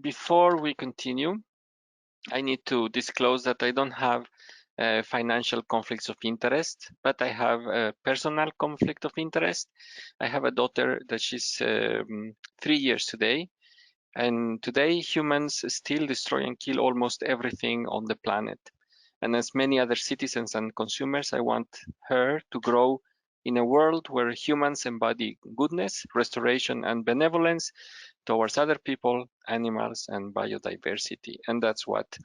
Before we continue, I need to disclose that I don't have financial conflicts of interest, but I have a personal conflict of interest. I have a daughter that she's 3 years today, and today humans still destroy and kill almost everything on the planet. And as many other citizens and consumers, I want her to grow in a world where humans embody goodness, restoration, and benevolence towards other people, animals, and biodiversity. And that's what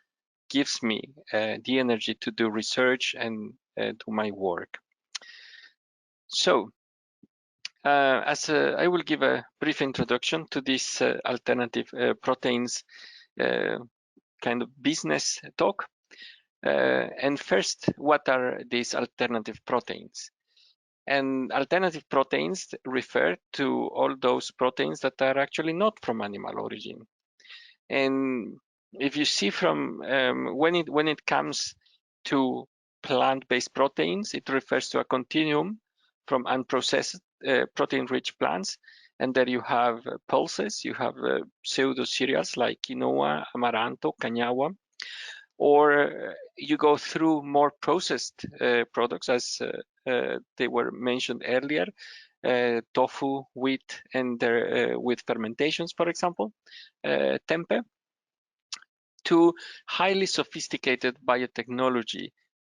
gives me the energy to do research and do my work. So, I will give a brief introduction to this alternative proteins kind of business talk. And first, what are these alternative proteins? And alternative proteins refer to all those proteins that are actually not from animal origin. And if you see from when it comes to plant-based proteins, it refers to a continuum from unprocessed protein-rich plants. And there you have pulses, you have pseudo cereals like quinoa, amaranto, cañawa, or you go through more processed products as they were mentioned earlier, tofu, wheat, and with fermentations, for example, tempeh, to highly sophisticated biotechnology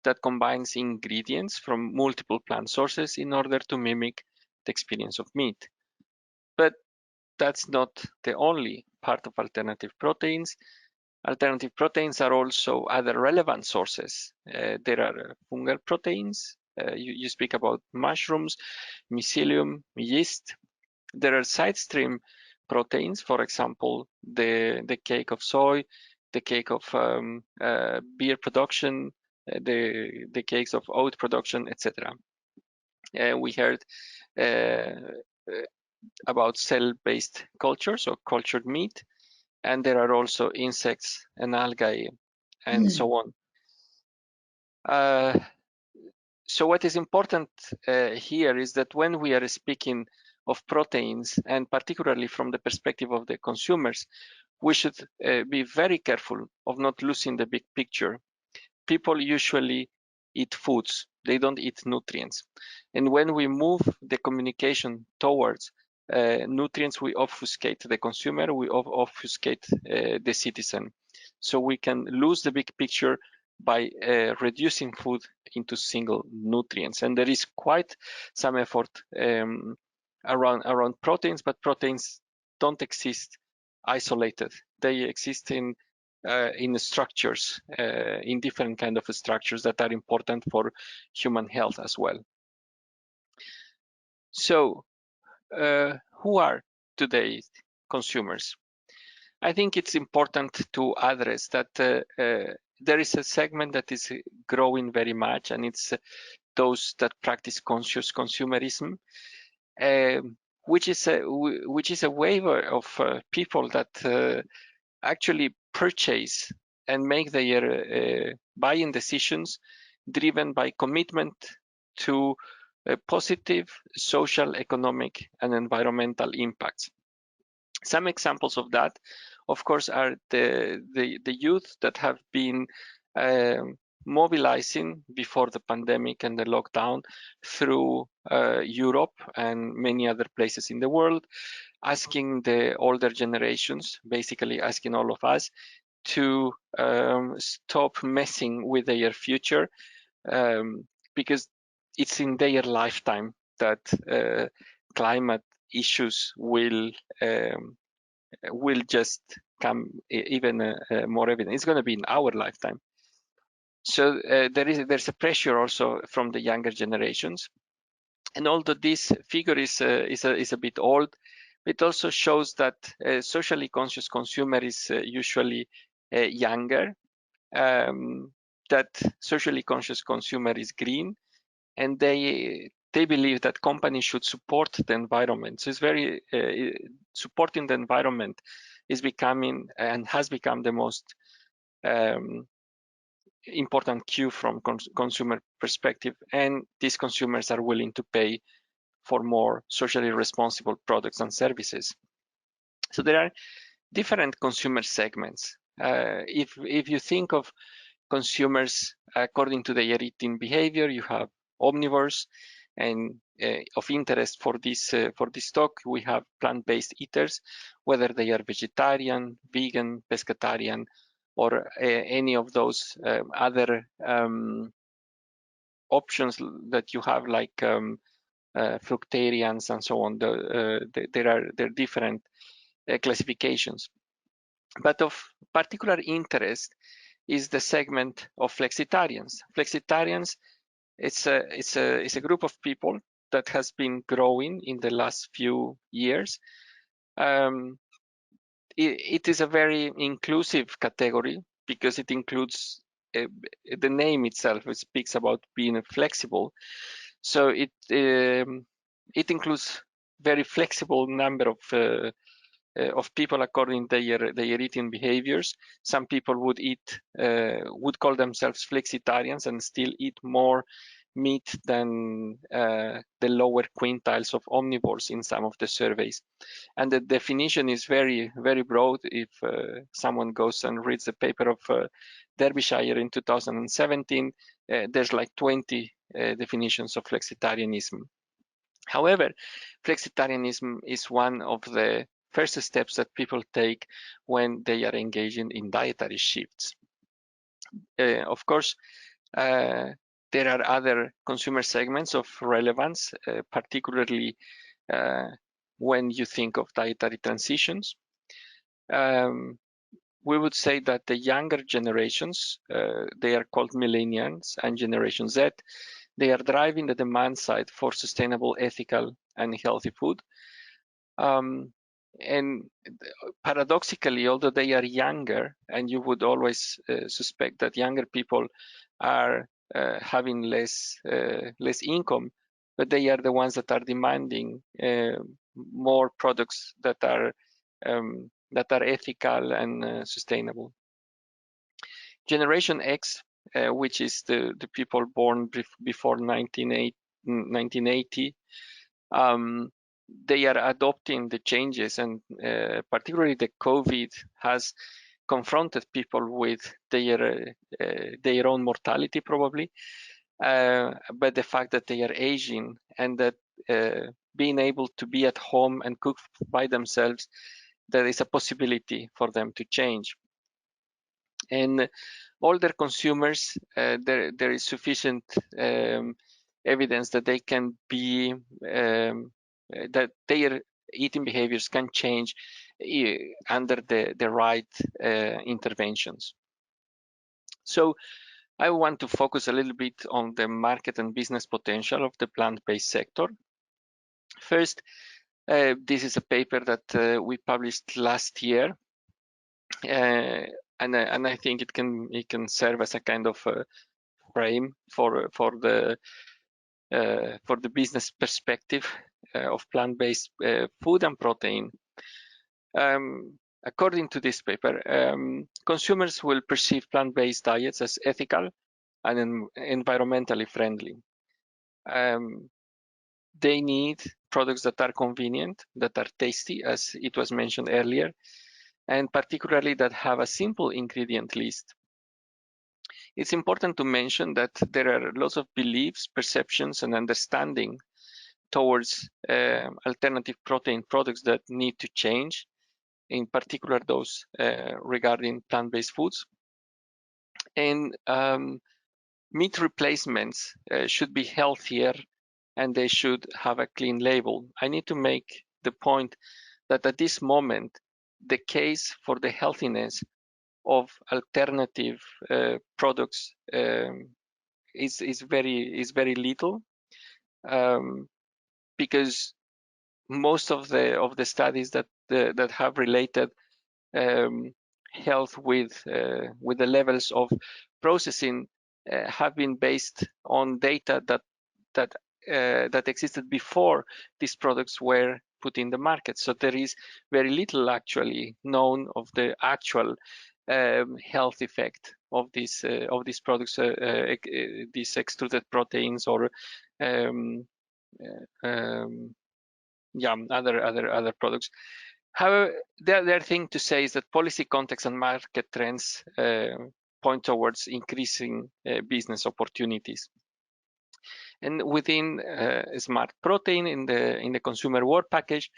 that combines ingredients from multiple plant sources in order to mimic the experience of meat. But that's not the only part of alternative proteins. Alternative proteins are also other relevant sources. There are fungal proteins. You speak about mushrooms, mycelium, yeast. There are side stream proteins, for example, the cake of soy, the cake of beer production, the cakes of oat production, etc. We heard about cell-based cultures or cultured meat, and there are also insects and algae and so on. So what is important here is that when we are speaking of proteins, and particularly from the perspective of the consumers, we should be very careful of not losing the big picture. People usually eat foods, they don't eat nutrients. And when we move the communication towards nutrients, we obfuscate the consumer, we obfuscate the citizen. So we can lose the big picture by reducing food into single nutrients. And there is quite some effort around proteins, but proteins don't exist isolated. They exist in structures, in different kind of structures that are important for human health as well. So, who are today's consumers? I think it's important to address that there is a segment that is growing very much, and it's those that practice conscious consumerism, which is a waiver of people that actually purchase and make their buying decisions driven by commitment to positive social, economic, and environmental impacts. Some examples of that, of course, are the youth that have been mobilizing before the pandemic and the lockdown through Europe and many other places in the world, asking the older generations, basically asking all of us, to stop messing with their future, because it's in their lifetime that climate issues will just come even more evident. It's going to be in our lifetime. So there's a pressure also from the younger generations, and although this figure is a bit old, it also shows that a socially conscious consumer is usually younger, that socially conscious consumer is green, and they believe that companies should support the environment. So it's very supporting the environment is becoming and has become the most important cue from consumer perspective, and these consumers are willing to pay for more socially responsible products and services. So there are different consumer segments. If you think of consumers according to their eating behavior, you have omnivores, and of interest for this talk, we have plant-based eaters, whether they are vegetarian, vegan, pescatarian, or any of those other options that you have, like fructarians and so on. There are different classifications. But of particular interest is the segment of flexitarians. Flexitarians, it's a group of people that has been growing in the last few years. It is a very inclusive category because it includes the name itself. It speaks about being flexible, so it includes very flexible number of people according to their eating behaviors. Some people would call themselves flexitarians and still eat more meat than the lower quintiles of omnivores in some of the surveys. And the definition is very, very broad. If someone goes and reads the paper of Derbyshire in 2017, there's like 20 definitions of flexitarianism. However, flexitarianism is one of the first steps that people take when they are engaging in dietary shifts. Of course, there are other consumer segments of relevance, particularly when you think of dietary transitions. We would say that the younger generations, they are called millennials and Generation Z, they are driving the demand side for sustainable, ethical, and healthy food. And paradoxically, although they are younger, and you would always suspect that younger people are having less income, but they are the ones that are demanding more products that are ethical and sustainable. Generation X, which is the people born before 1980, they are adopting the changes, and particularly the COVID has confronted people with their own mortality, probably, but the fact that they are aging and that being able to be at home and cook by themselves, there is a possibility for them to change. And older consumers, there is sufficient evidence that they can be that their eating behaviors can change under the right interventions. So I want to focus a little bit on the market and business potential of the plant-based sector. First, this is a paper that we published last year, and I think it can serve as a kind of frame for the business perspective of plant-based food and protein. According to this paper, consumers will perceive plant-based diets as ethical and environmentally friendly. They need products that are convenient, that are tasty, as it was mentioned earlier, and particularly that have a simple ingredient list. It's important to mention that there are lots of beliefs, perceptions, and understanding towards alternative protein products that need to change, in particular those regarding plant-based foods. And meat replacements should be healthier, and they should have a clean label. I need to make the point that at this moment, the case for the healthiness of alternative products is very little, because most of the studies that have related health with the levels of processing have been based on data that existed before these products were put in the market. So there is very little actually known of the actual health effect of these products, these extruded proteins, or other products. However, the other thing to say is that policy context and market trends point towards increasing business opportunities. And within smart protein in the consumer world package,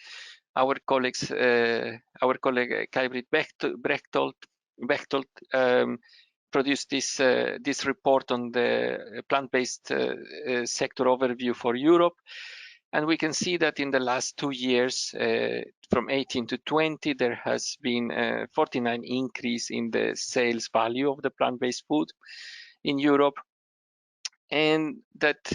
our colleague Kai-Britt Bechtold produced this report on the plant-based sector overview for Europe. And we can see that in the last 2 years, from 18 to 20, there has been a 49 increase in the sales value of the plant-based food in Europe. And that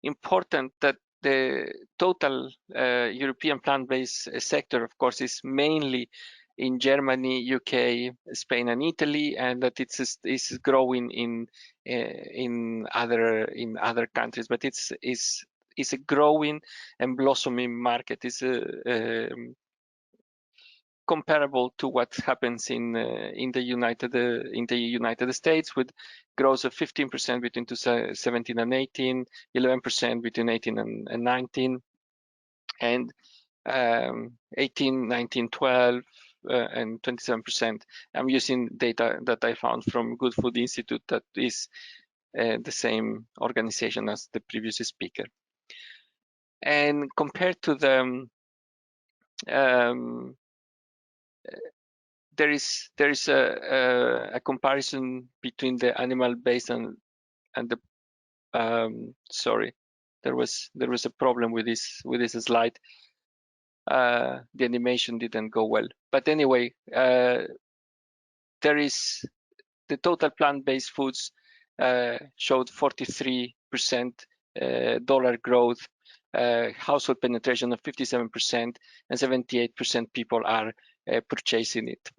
important that the total European plant-based sector, of course, is mainly in Germany, UK, Spain, and Italy, and that is growing in other countries. But it's a growing and blossoming market. It's comparable to what happens in the United States, with growth of 15% between 2017 and 18, 11% between 18 and 19, and 18, 19, 12, and 27%. I'm using data that I found from Good Food Institute, that is the same organization as the previous speaker. And compared to the there is a comparison between the animal-based and the sorry, there was a problem with this slide. The animation didn't go well, but anyway, there is the total plant-based foods showed 43% dollar growth, household penetration of 57%, and 78% people are purchasing it.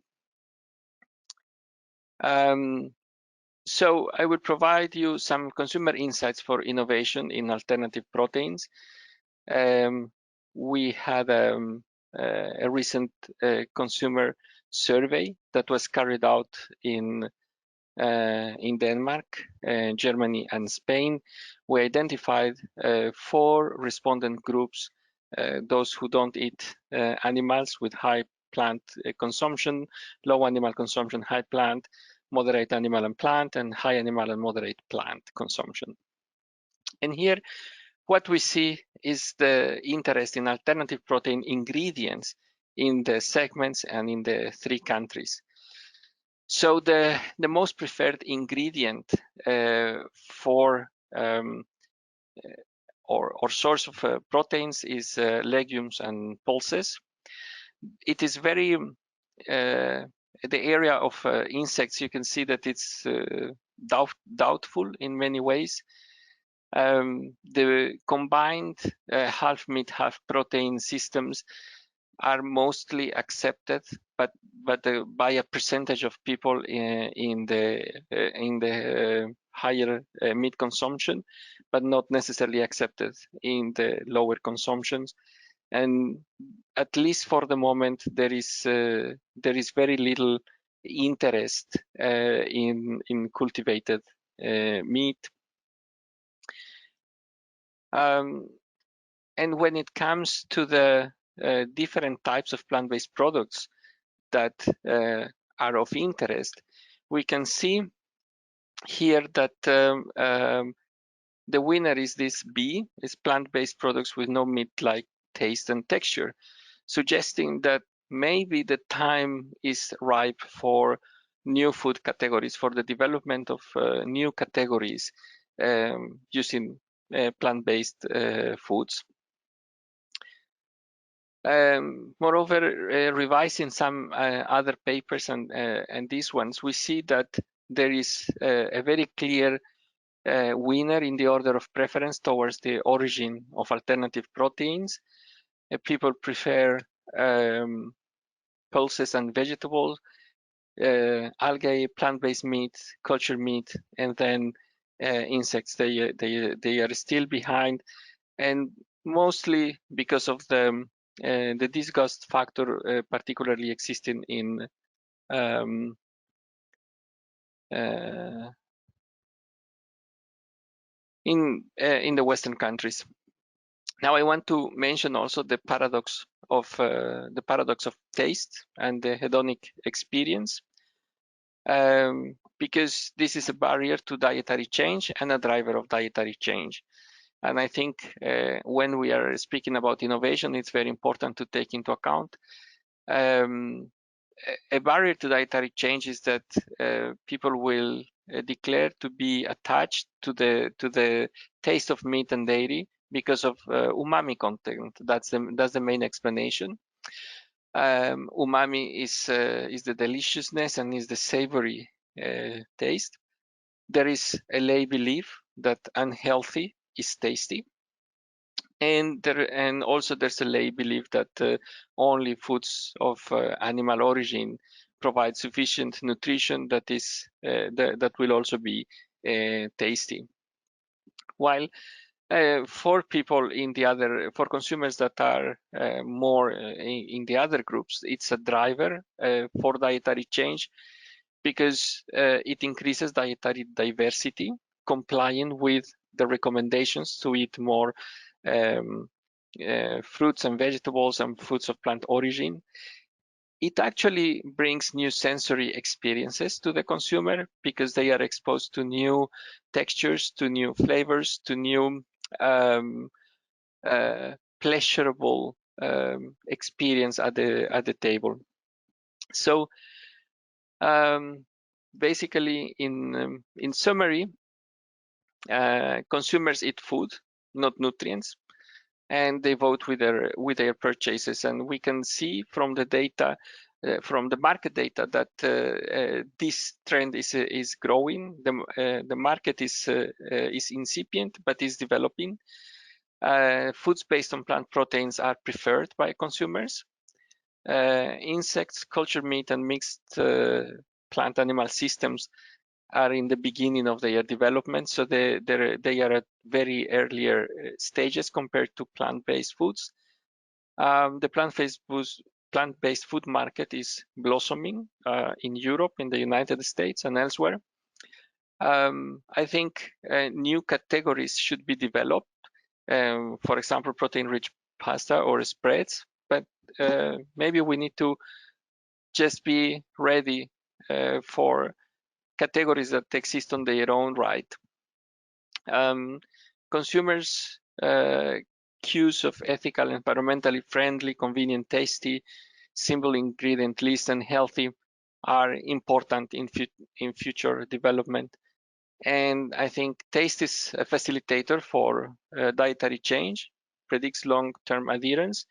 So I will provide you some consumer insights for innovation in alternative proteins. We had a recent consumer survey that was carried out in Denmark, Germany, and Spain. We identified 4 respondent groups: those who don't eat animals with high plant consumption, low animal consumption, high plant, moderate animal and plant, and high animal and moderate plant consumption. And here, what we see is the interest in alternative protein ingredients in the segments and in the 3 countries. So the most preferred ingredient for or source of proteins is legumes and pulses. It is very the area of insects. You can see that it's doubtful in many ways. The combined half meat, half protein systems are mostly accepted, but by a percentage of people in the higher meat consumption, but not necessarily accepted in the lower consumptions. And at least for the moment, there is very little interest in cultivated meat. And when it comes to the different types of plant-based products that are of interest, we can see here that the winner is this B, is plant-based products with no meat-like taste and texture, suggesting that maybe the time is ripe for new food categories, for the development of new categories using plant-based foods. Moreover, revising some other papers and these ones, we see that there is a very clear winner in the order of preference towards the origin of alternative proteins. People prefer pulses and vegetables, algae, plant-based meat, cultured meat, and then insects. They are still behind, and mostly because of the disgust factor, particularly existing in the Western countries. Now I want to mention also the paradox of the paradox of taste and the hedonic experience, because this is a barrier to dietary change and a driver of dietary change. And I think when we are speaking about innovation, it's very important to take into account a barrier to dietary change is that people will declare to be attached to the taste of meat and dairy because of umami content. That's the main explanation. Umami is the deliciousness and is the savory taste. There is a lay belief that unhealthy is tasty, and also there's a lay belief that only foods of animal origin provide sufficient nutrition that will also be tasty. While for consumers that are more in the other groups, it's a driver for dietary change because it increases dietary diversity, complying with the recommendations to eat more fruits and vegetables and foods of plant origin. It actually brings new sensory experiences to the consumer because they are exposed to new textures, to new flavors, to new pleasurable experience at the table. So basically, in summary, consumers eat food, not nutrients, and they vote with their purchases. And we can see from the data, from the market data, that this trend is growing. The market is incipient, but is developing. Foods based on plant proteins are preferred by consumers. Insects, cultured meat, and mixed plant-animal systems are in the beginning of their development, so they are at very earlier stages compared to plant-based foods. The plant-based food market is blossoming in Europe, in the United States, and elsewhere. I think new categories should be developed, for example, protein-rich pasta or spreads, but maybe we need to just be ready for categories that exist on their own right. Consumers' cues of ethical, environmentally friendly, convenient, tasty, simple ingredient list, and healthy are important in future development. And I think taste is a facilitator for dietary change, predicts long-term adherence,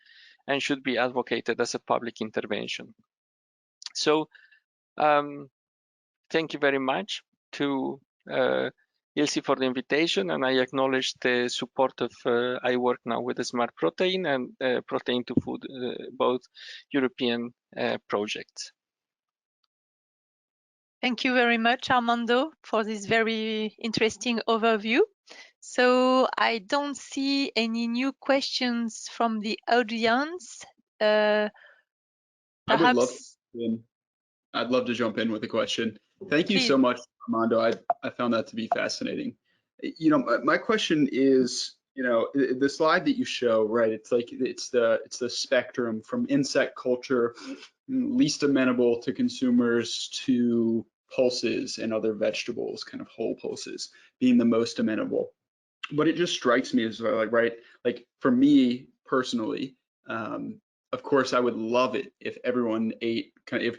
and should be advocated as a public intervention. So thank you very much to ILSI for the invitation, and I acknowledge the support of I work now with the Smart Protein and Protein to Food, both European projects. Thank you very much, Armando, for this very interesting overview. So I don't see any new questions from the audience. I'd love to jump in with a question. Thank you so much, Armando. I found that to be fascinating. You know, my question is, you know, the slide that you show, right? It's like it's the spectrum from insect culture, least amenable to consumers, to pulses and other vegetables, kind of whole pulses, being the most amenable. But it just strikes me as like, right, like for me personally, of course, I would love it if everyone ate, if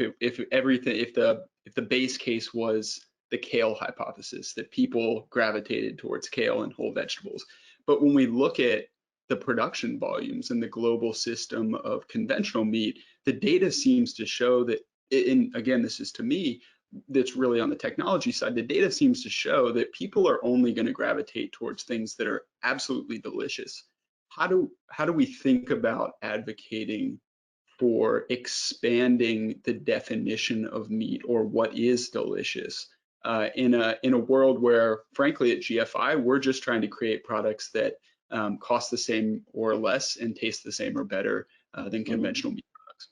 the base case was the kale hypothesis, that people gravitated towards kale and whole vegetables. But when we look at the production volumes in the global system of conventional meat, the data seems to show that, and again, this is to me, that's really on the technology side, the data seems to show that people are only going to gravitate towards things that are absolutely delicious. How do we think about advocating for expanding the definition of meat, or what is delicious, in a world where, frankly, at GFI, we're just trying to create products that cost the same or less and taste the same or better than conventional meat products?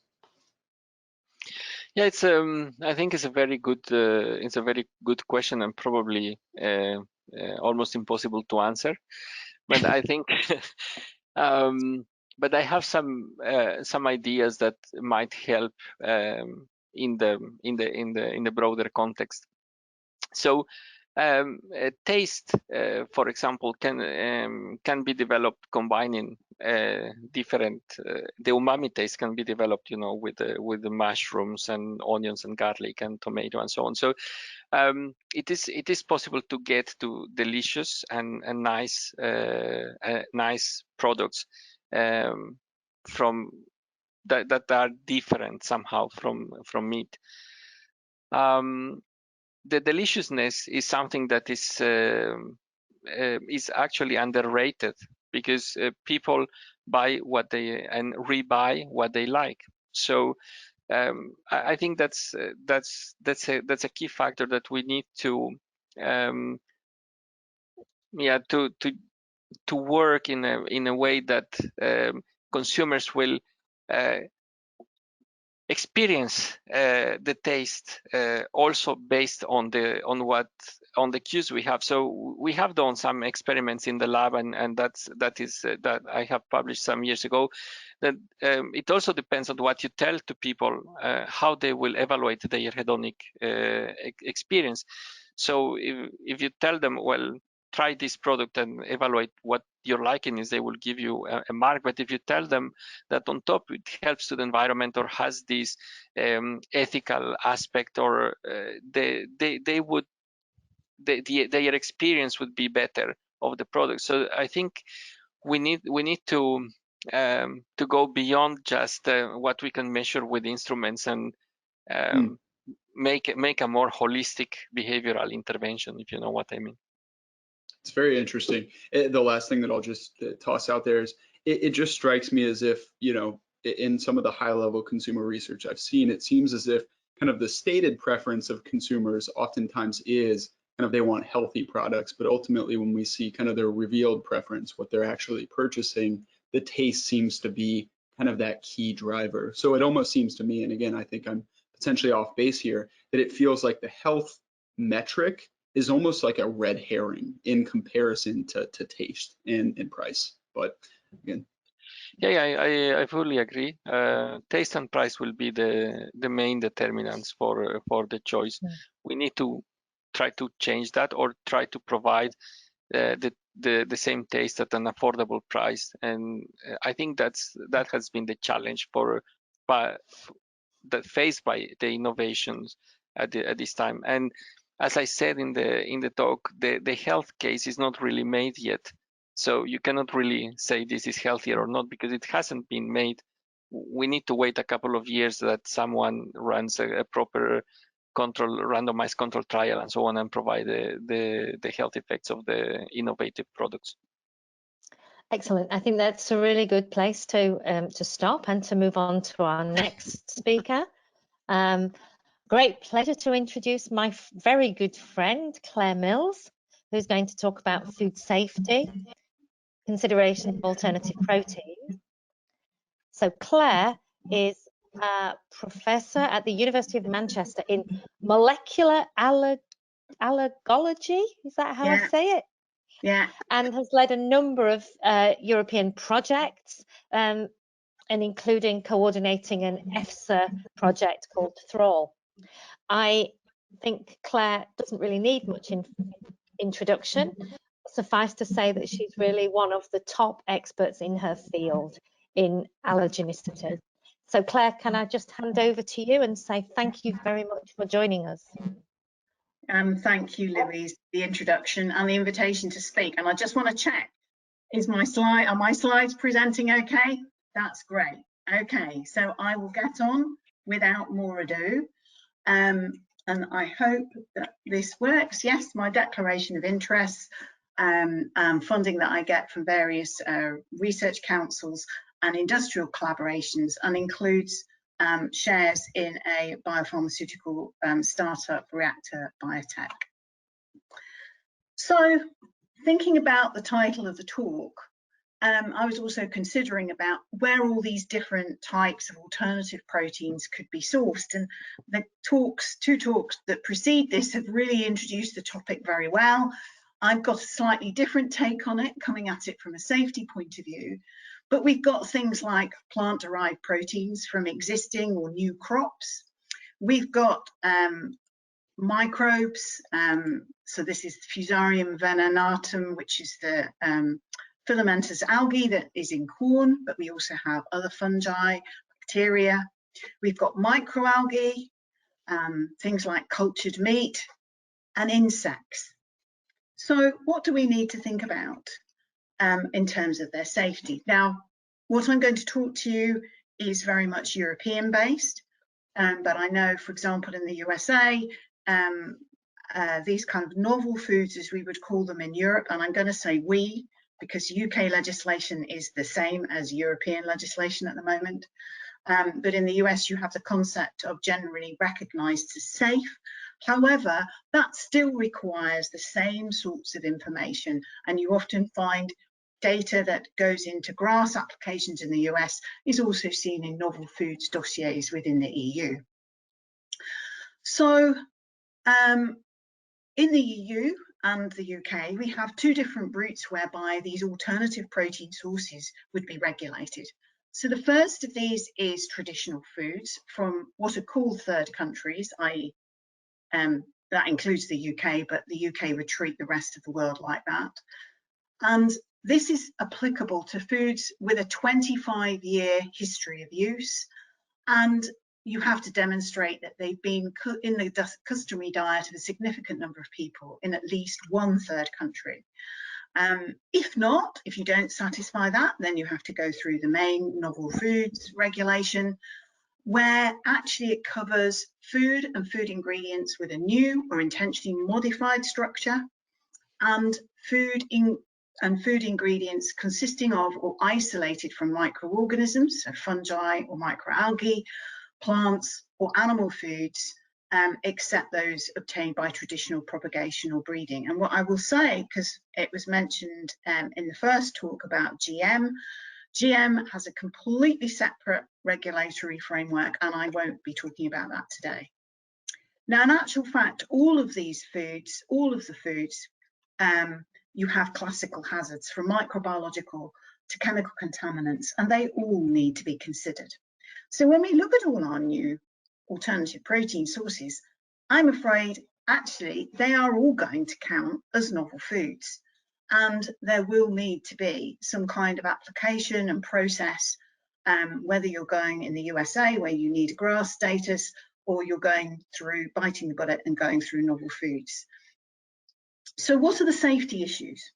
Yeah, it's I think it's a very good question, and probably almost impossible to answer. But I think but I have some ideas that might help in the broader context. So taste, for example, can be developed combining different. The umami taste can be developed, you know, with the mushrooms and onions and garlic and tomato and so on. So it is possible to get to delicious and nice nice products from that are different somehow from meat. The deliciousness is something that is actually underrated, because people buy what they and rebuy what they like. So I think that's a key factor that we need to to work in a way that consumers will experience the taste also based on the cues we have. So we have done some experiments in the lab, and that I have published some years ago. That it also depends on what you tell to people, how they will evaluate their hedonic experience. So if you tell them, well, try this product and evaluate what your liking is, they will give you a mark. But if you tell them that on top it helps to the environment or has this ethical aspect, or their experience would be better of the product. So I think we need to go beyond just what we can measure with instruments, and make a more holistic behavioral intervention, if you know what I mean. It's very interesting. The last thing that I'll just toss out there is it just strikes me as if, you know, in some of the high level consumer research I've seen, it seems as if kind of the stated preference of consumers oftentimes is kind of they want healthy products, but ultimately when we see kind of their revealed preference, what they're actually purchasing, the taste seems to be kind of that key driver. So it almost seems to me, and again, I think I'm potentially off base here, that it feels like the health metric is almost like a red herring in comparison to taste and price. But again, I fully agree. Taste and price will be the main determinants for the choice. We need to try to change that, or try to provide the same taste at an affordable price. And I think that has been the challenge that faced by the innovations at this time. And as I said in the talk, the health case is not really made yet. So you cannot really say this is healthier or not, because it hasn't been made. We need to wait a couple of years that someone runs a proper randomized control trial and so on, and provide the health effects of the innovative products. Excellent. I think that's a really good place to stop and to move on to our next speaker. Great pleasure to introduce my very good friend, Claire Mills, who's going to talk about food safety, consideration of alternative proteins. So Claire is a professor at the University of Manchester in molecular allergology. Is that how I say it? Yeah. And has led a number of European projects, and including coordinating an EFSA project called Thrall. I think Claire doesn't really need much introduction. Suffice to say that she's really one of the top experts in her field in allergenicity. So Claire, can I just hand over to you and say thank you very much for joining us. Thank you, Louise, for the introduction and the invitation to speak. And I just want to check, are my slides presenting okay? That's great. Okay, so I will get on without more ado. And I hope that this works. Yes, my declaration of interests, funding that I get from various research councils and industrial collaborations, and includes shares in a biopharmaceutical startup, Reactor Biotech. So, thinking about the title of the talk, I was also considering about where all these different types of alternative proteins could be sourced, and the two talks that precede this have really introduced the topic very well. I've got a slightly different take on it, coming at it from a safety point of view. But we've got things like plant-derived proteins from existing or new crops. We've got microbes. So this is Fusarium venenatum, which is the filamentous algae that is in corn, but we also have other fungi, bacteria. We've got microalgae, things like cultured meat, and insects. So what do we need to think about in terms of their safety? Now, what I'm going to talk to you is very much European based, but I know, for example, in the USA, these kind of novel foods, as we would call them in Europe, and I'm going to say we, because UK legislation is the same as European legislation at the moment. But in the US, you have the concept of generally recognised as safe. However, that still requires the same sorts of information, and you often find data that goes into GRAS applications in the US is also seen in novel foods dossiers within the EU. So in the EU and the UK, we have two different routes whereby these alternative protein sources would be regulated. So the first of these is traditional foods from what are called third countries, i.e. that includes the UK, but the UK would treat the rest of the world like that. And this is applicable to foods with a 25-year history of use, and you have to demonstrate that they've been in the customary diet of a significant number of people in at least one third country. If not, if you don't satisfy that, then you have to go through the main novel foods regulation, where actually it covers food and food ingredients with a new or intentionally modified structure, and food ingredients consisting of or isolated from microorganisms, so fungi or microalgae, plants or animal foods, except those obtained by traditional propagation or breeding. And what I will say, because it was mentioned in the first talk about GM has a completely separate regulatory framework, and I won't be talking about that today. Now, in actual fact, all of the foods, you have classical hazards from microbiological to chemical contaminants, and they all need to be considered. So when we look at all our new alternative protein sources, I'm afraid actually they are all going to count as novel foods, and there will need to be some kind of application and process, whether you're going in the USA where you need a GRAS status, or you're going through biting the bullet and going through novel foods. So what are the safety issues?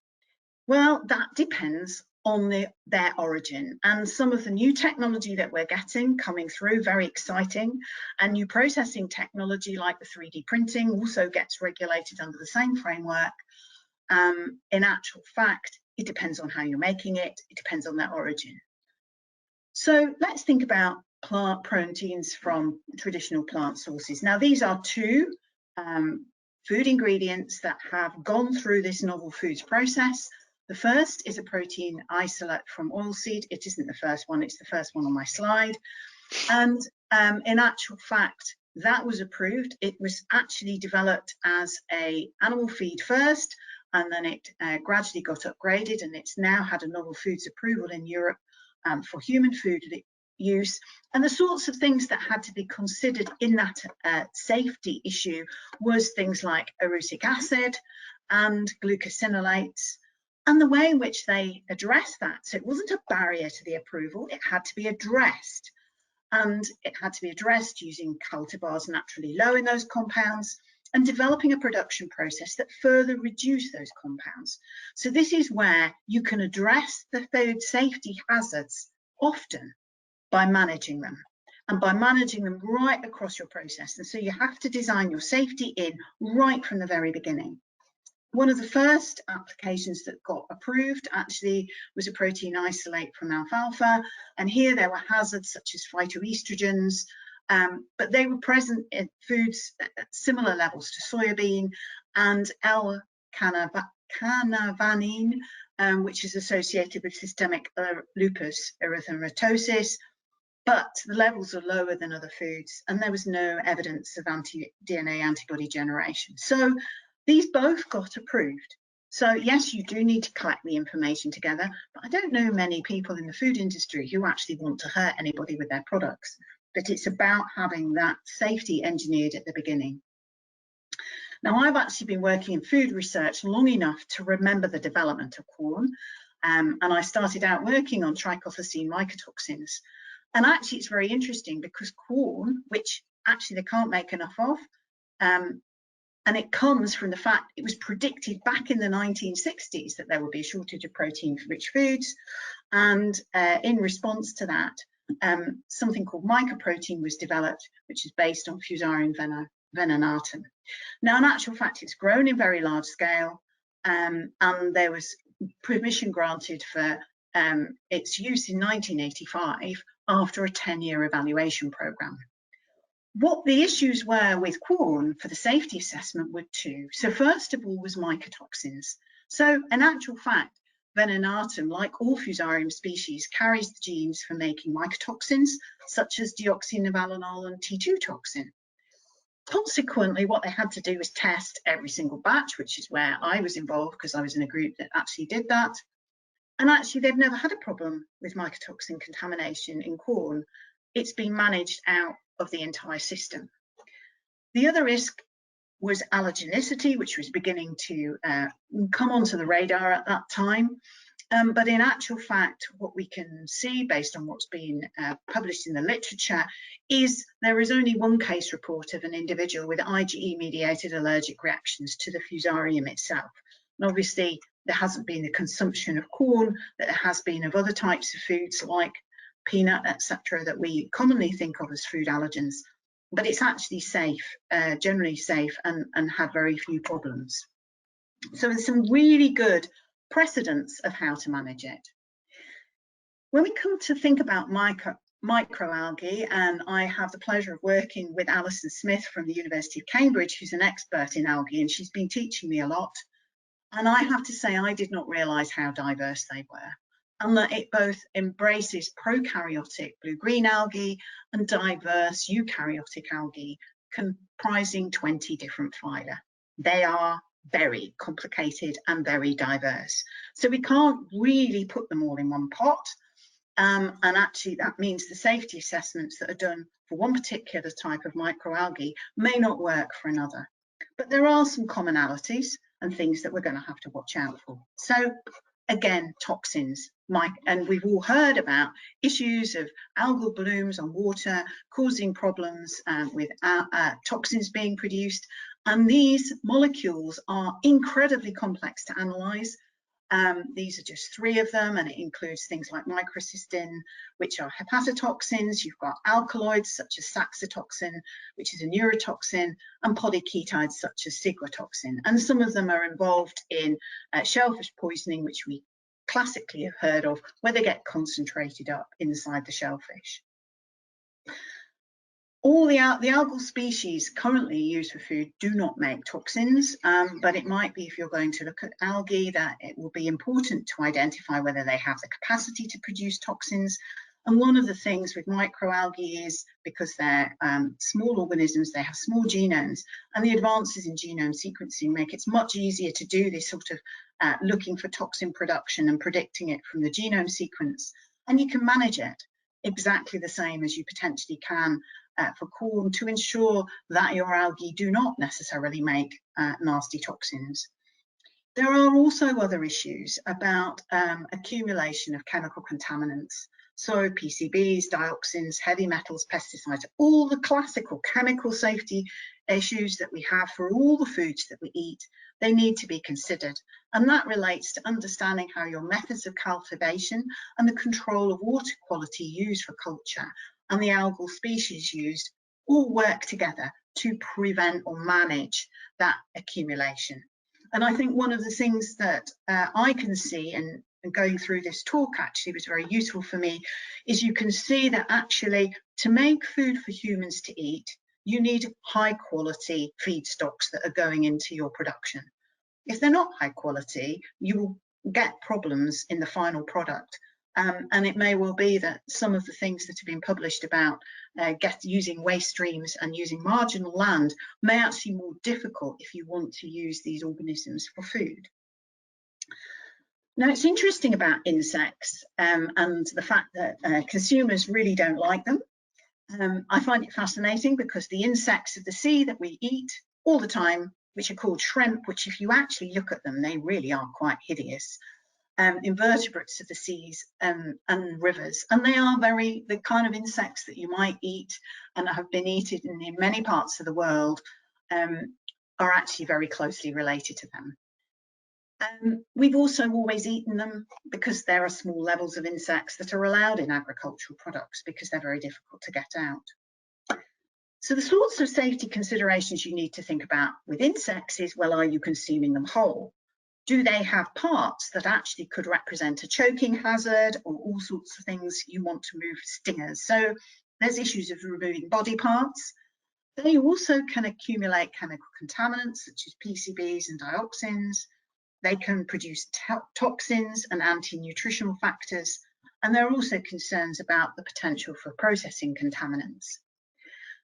Well, that depends on their origin, and some of the new technology that we're getting coming through, very exciting, and new processing technology like the 3D printing also gets regulated under the same framework. In actual fact, it depends on how you're making it, it depends on their origin. So let's think about plant proteins from traditional plant sources. Now, these are two food ingredients that have gone through this novel foods process. The first is a protein isolate from oilseed. It isn't the first one, it's the first one on my slide. And in actual fact, that was approved. It was actually developed as an animal feed first, and then it gradually got upgraded, and it's now had a novel foods approval in Europe for human food use. And the sorts of things that had to be considered in that safety issue was things like erucic acid and glucosinolates, and the way in which they addressed that. So it wasn't a barrier to the approval, it had to be addressed. And it had to be addressed using cultivars naturally low in those compounds and developing a production process that further reduced those compounds. So this is where you can address the food safety hazards often by managing them, and by managing them right across your process. And so you have to design your safety in right from the very beginning. One of the first applications that got approved actually was a protein isolate from alfalfa, and here there were hazards such as phytoestrogens, but they were present in foods at similar levels to soybean, and L-carnovanine, which is associated with systemic lupus erythematosus, but the levels are lower than other foods, and there was no evidence of anti-DNA antibody generation. So these both got approved. So yes, you do need to collect the information together, but I don't know many people in the food industry who actually want to hurt anybody with their products. But it's about having that safety engineered at the beginning. Now, I've actually been working in food research long enough to remember the development of corn, and I started out working on trichothecene mycotoxins. And actually, it's very interesting because corn, which actually they can't make enough of, and it comes from the fact it was predicted back in the 1960s that there would be a shortage of protein-rich foods. And in response to that, something called mycoprotein was developed, which is based on Fusarium venenatum. Now, in actual fact, it's grown in very large scale, and there was permission granted for its use in 1985 after a 10-year evaluation programme. What the issues were with corn for the safety assessment were two. So first of all was mycotoxins. So in actual fact, venenatum, like all Fusarium species, carries the genes for making mycotoxins, such as deoxynivalenol and T2 toxin. Consequently, what they had to do was test every single batch, which is where I was involved because I was in a group that actually did that. And actually, they've never had a problem with mycotoxin contamination in corn. It's been managed out of the entire system. The other risk was allergenicity, which was beginning to come onto the radar at that time. But in actual fact, what we can see based on what's been published in the literature is there is only one case report of an individual with IgE-mediated allergic reactions to the Fusarium itself. And obviously, there hasn't been the consumption of corn that there has been of other types of foods like peanut, etc., that we commonly think of as food allergens. But it's actually safe, generally safe, and had very few problems. So there's some really good precedents of how to manage it. When we come to think about microalgae, and I have the pleasure of working with Alison Smith from the University of Cambridge, who's an expert in algae, and she's been teaching me a lot. And I have to say, I did not realise how diverse they were, and that it both embraces prokaryotic blue-green algae and diverse eukaryotic algae comprising 20 different phyla. They are very complicated and very diverse. So we can't really put them all in one pot. And actually that means the safety assessments that are done for one particular type of microalgae may not work for another. But there are some commonalities and things that we're going to have to watch out for. So again, toxins, and we've all heard about issues of algal blooms on water causing problems with toxins being produced. And these molecules are incredibly complex to analyze. These are just 3 of them, and it includes things like microcystin, which are hepatotoxins. You've got alkaloids such as saxitoxin, which is a neurotoxin, and polyketides such as ciguatoxin. And some of them are involved in shellfish poisoning, which we classically have heard of, where they get concentrated up inside the shellfish. All the algal species currently used for food do not make toxins, but it might be, if you're going to look at algae, that it will be important to identify whether they have the capacity to produce toxins. And one of the things with microalgae is, because they're small organisms, they have small genomes, and the advances in genome sequencing make it much easier to do this sort of looking for toxin production and predicting it from the genome sequence. And you can manage it exactly the same as you potentially can for corn to ensure that your algae do not necessarily make nasty toxins. There are also other issues about accumulation of chemical contaminants. So PCBs, dioxins, heavy metals, pesticides, all the classical chemical safety issues that we have for all the foods that we eat, they need to be considered. And that relates to understanding how your methods of cultivation and the control of water quality used for culture and the algal species used all work together to prevent or manage that accumulation. And I think one of the things that I can see, and going through this talk actually was very useful for me, is you can see that actually to make food for humans to eat, you need high quality feedstocks that are going into your production. If they're not high quality, you will get problems in the final product. And it may well be that some of the things that have been published about using waste streams and using marginal land may actually be more difficult if you want to use these organisms for food. Now, it's interesting about insects and the fact that consumers really don't like them. I find it fascinating because the insects of the sea that we eat all the time, which are called shrimp, which if you actually look at them, they really are quite hideous, invertebrates of the seas and rivers. And they are the kind of insects that you might eat and have been eaten in many parts of the world, are actually very closely related to them. We've also always eaten them because there are small levels of insects that are allowed in agricultural products because they're very difficult to get out. So the sorts of safety considerations you need to think about with insects is, well, are you consuming them whole? Do they have parts that actually could represent a choking hazard or all sorts of things you want to remove stingers? So there's issues of removing body parts. They also can accumulate chemical contaminants such as PCBs and dioxins. They can produce toxins and anti-nutritional factors, and there are also concerns about the potential for processing contaminants.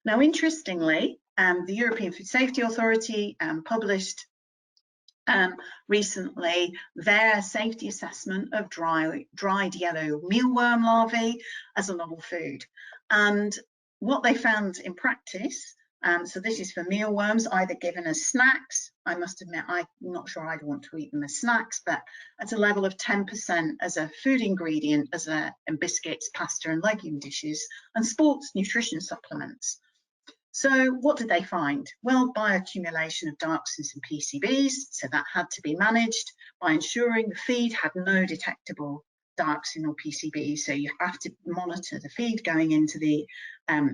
Now, interestingly, the European Food Safety Authority published recently their safety assessment of dried yellow mealworm larvae as a novel food. And what they found in practice, so this is for mealworms, either given as snacks. I must admit, I'm not sure I'd want to eat them as snacks, but at a level of 10% as a food ingredient, in biscuits, pasta and legume dishes, and sports nutrition supplements. So what did they find? Well, bioaccumulation of dioxins and PCBs, so that had to be managed by ensuring the feed had no detectable dioxin or PCB, so you have to monitor the feed going into the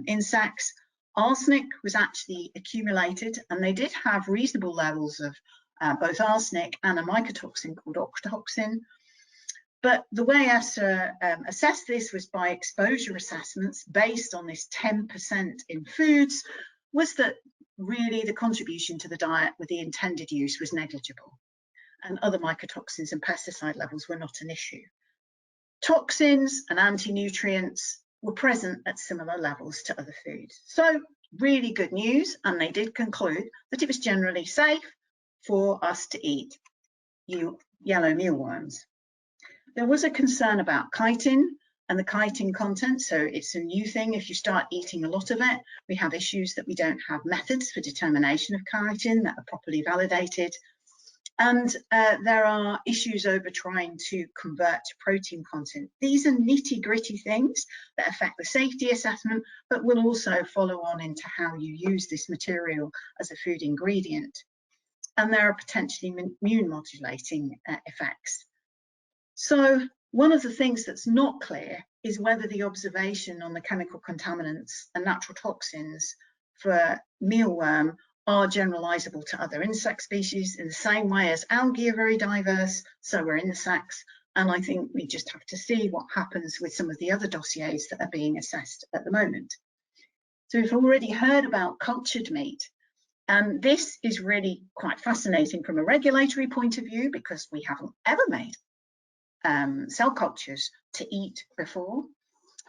insects. Arsenic was actually accumulated, and they did have reasonable levels of both arsenic and a mycotoxin called octotoxin. But the way EFSA assessed this was by exposure assessments based on this 10% in foods, was that really the contribution to the diet with the intended use was negligible, and other mycotoxins and pesticide levels were not an issue. Toxins and anti-nutrients were present at similar levels to other foods. So really good news, and they did conclude that it was generally safe for us to eat yellow mealworms. There was a concern about chitin and the chitin content, so it's a new thing. If you start eating a lot of it, we have issues that we don't have methods for determination of chitin that are properly validated. And there are issues over trying to convert to protein content. These are nitty-gritty things that affect the safety assessment, but will also follow on into how you use this material as a food ingredient. And there are potentially immune modulating effects. So one of the things that's not clear is whether the observation on the chemical contaminants and natural toxins for mealworm are generalizable to other insect species in the same way as algae are very diverse, so are insects. And I think we just have to see what happens with some of the other dossiers that are being assessed at the moment. So we've already heard about cultured meat. And this is really quite fascinating from a regulatory point of view because we haven't ever made cell cultures to eat before.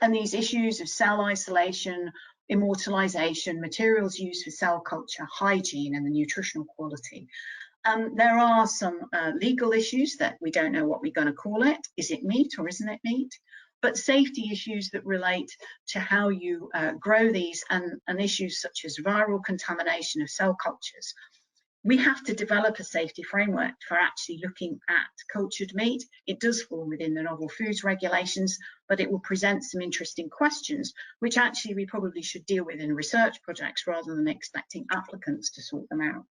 And these issues of cell isolation, immortalization, materials used for cell culture, hygiene and the nutritional quality. There are some legal issues that we don't know what we're going to call it. Is it meat or isn't it meat? But safety issues that relate to how you grow these and issues such as viral contamination of cell cultures. We have to develop a safety framework for actually looking at cultured meat. It does fall within the novel foods regulations, but it will present some interesting questions, which actually we probably should deal with in research projects rather than expecting applicants to sort them out.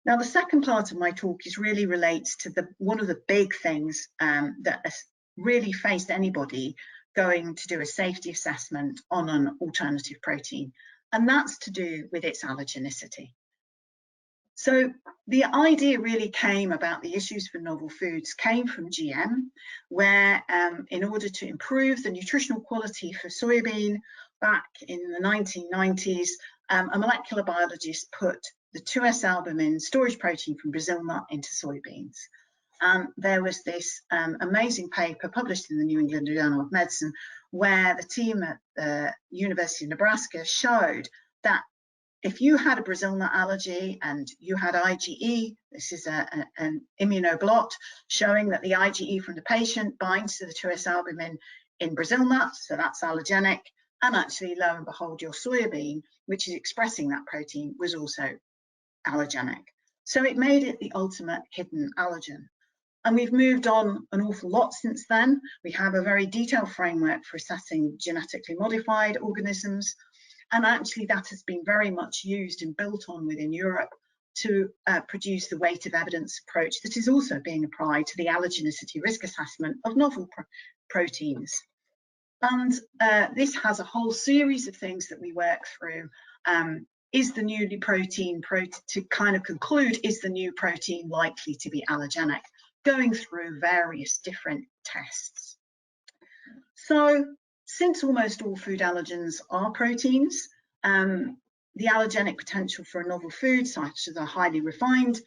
Now, the second part of my talk is really relates to one of the big things that has really faced anybody going to do a safety assessment on an alternative protein, and that's to do with its allergenicity. So the idea really came about the issues for novel foods came from GM, where in order to improve the nutritional quality for soybean back in the 1990s, a molecular biologist put the 2S-albumin storage protein from Brazil nut into soybeans. There was this amazing paper published in the New England Journal of Medicine where the team at the University of Nebraska showed that if you had a Brazil nut allergy and you had IgE, this is an immunoblot showing that the IgE from the patient binds to the 2S-albumin in Brazil nuts, so that's allergenic, and actually, lo and behold, your soybean, which is expressing that protein, was also allergenic. So it made it the ultimate hidden allergen. And we've moved on an awful lot since then. We have a very detailed framework for assessing genetically modified organisms. And actually that has been very much used and built on within Europe to produce the weight of evidence approach that is also being applied to the allergenicity risk assessment of novel proteins. And this has a whole series of things that we work through. Is the new protein, to kind of conclude, is the new protein likely to be allergenic? Going through various different tests. So, since almost all food allergens are proteins, the allergenic potential for a novel food, such as a highly refined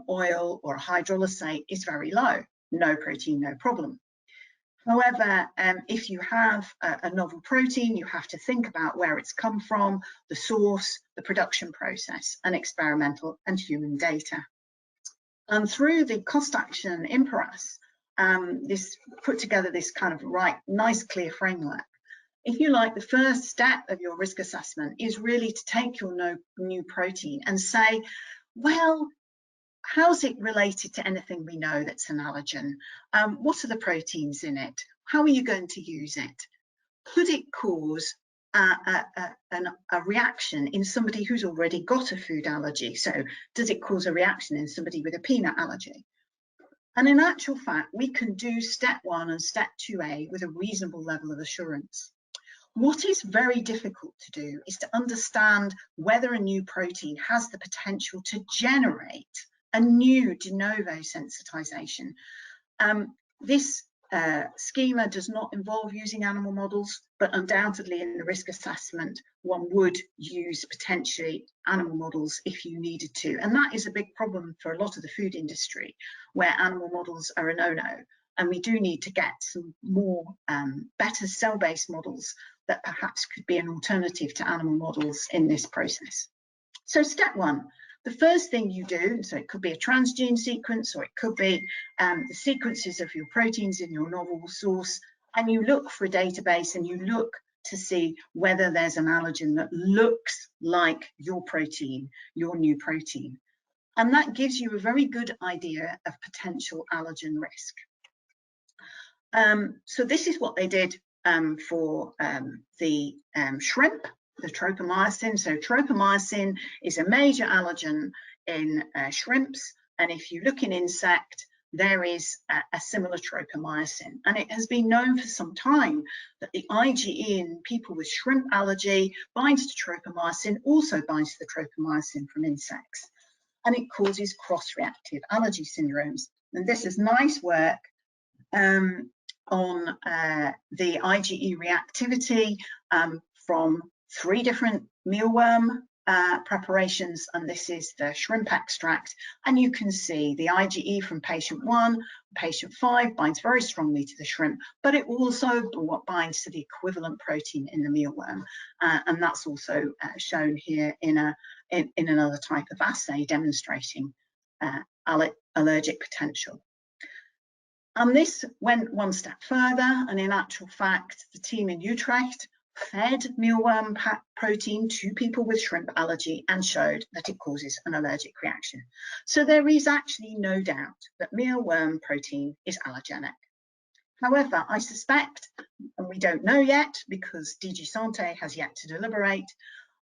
oil or a hydrolysate, is very low. No protein, no problem. However, if you have a novel protein, you have to think about where it's come from, the source, the production process, and experimental and human data. And through the cost action IMPARAS, this put together this kind of nice clear framework. If you like, the first step of your risk assessment is really to take your new protein and say, well, how's it related to anything we know that's an allergen? What are the proteins in it? How are you going to use it? Could it cause a reaction in somebody who's already got a food allergy? So does it cause a reaction in somebody with a peanut allergy? And in actual fact, we can do step 1 and step 2A with a reasonable level of assurance. What is very difficult to do is to understand whether a new protein has the potential to generate a new de novo sensitization. This schema does not involve using animal models, but undoubtedly in the risk assessment, one would use potentially animal models if you needed to. And that is a big problem for a lot of the food industry, where animal models are a no-no. And we do need to get some more better cell-based models that perhaps could be an alternative to animal models in this process. So step 1. The first thing you do, so it could be a transgene sequence, or it could be the sequences of your proteins in your novel source, and you look for a database and you look to see whether there's an allergen that looks like your protein, your new protein. And that gives you a very good idea of potential allergen risk. So this is what they did for the shrimp, the tropomyosin. So tropomyosin is a major allergen in shrimps, and if you look in insect, there is a similar tropomyosin. And it has been known for some time that the IgE in people with shrimp allergy binds to tropomyosin, also binds to the tropomyosin from insects, and it causes cross-reactive allergy syndromes. And this is nice work on the IgE reactivity from 3 different mealworm preparations, and this is the shrimp extract, and you can see the IgE from patient 1, patient 5 binds very strongly to the shrimp, but it also binds to the equivalent protein in the mealworm, and that's also shown here in another type of assay demonstrating allergic potential. And this went one step further, and in actual fact, the team in Utrecht fed mealworm protein to people with shrimp allergy and showed that it causes an allergic reaction. So there is actually no doubt that mealworm protein is allergenic. However, I suspect, and we don't know yet because DG Santé has yet to deliberate,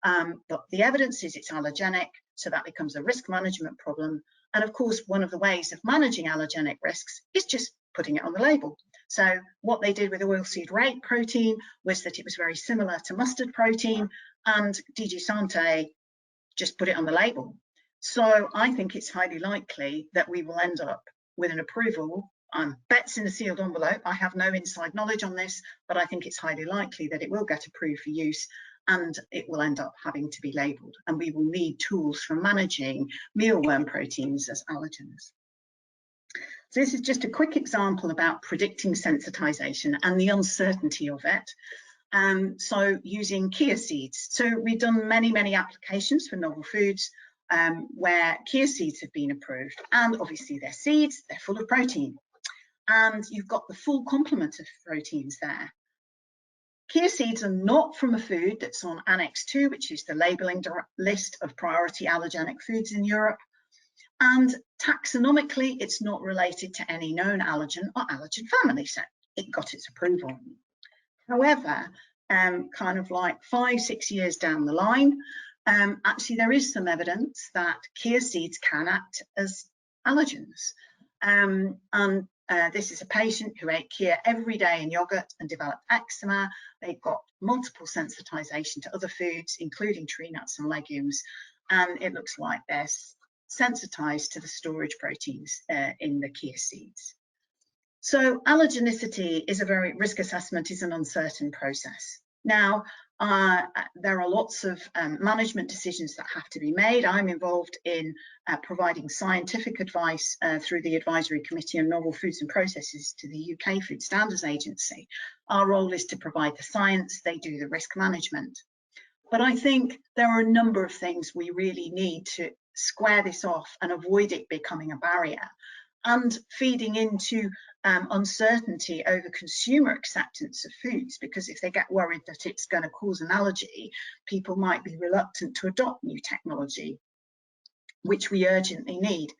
but the evidence is it's allergenic, so that becomes a risk management problem. And of course, one of the ways of managing allergenic risks is just putting it on the label. So what they did with oilseed rape protein was that it was very similar to mustard protein, and DG Santé just put it on the label. So I think it's highly likely that we will end up with an approval. Bets in a sealed envelope. I have no inside knowledge on this, but I think it's highly likely that it will get approved for use, and it will end up having to be labelled. And we will need tools for managing mealworm proteins as allergens. So this is just a quick example about predicting sensitization and the uncertainty of it. So using chia seeds. So we've done many applications for novel foods where chia seeds have been approved, and obviously they're seeds, they're full of protein, and you've got the full complement of proteins there. Chia seeds are not from a food that's on Annex 2, which is the labelling list of priority allergenic foods in Europe. And taxonomically, it's not related to any known allergen or allergen family, so it got its approval. However, kind of like 5-6 years down the line, actually there is some evidence that chia seeds can act as allergens. This is a patient who ate chia every day in yogurt and developed eczema. They got multiple sensitization to other foods, including tree nuts and legumes, and it looks like they're sensitized to the storage proteins in the chia seeds. So allergenicity is a very, risk assessment is an uncertain process. Now, there are lots of management decisions that have to be made. I'm involved in providing scientific advice through the Advisory Committee on Novel Foods and Processes to the UK Food Standards Agency. Our role is to provide the science, they do the risk management. But I think there are a number of things we really need to square this off and avoid it becoming a barrier, and feeding into uncertainty over consumer acceptance of foods, because if they get worried that it's going to cause an allergy, people might be reluctant to adopt new technology, which we urgently need.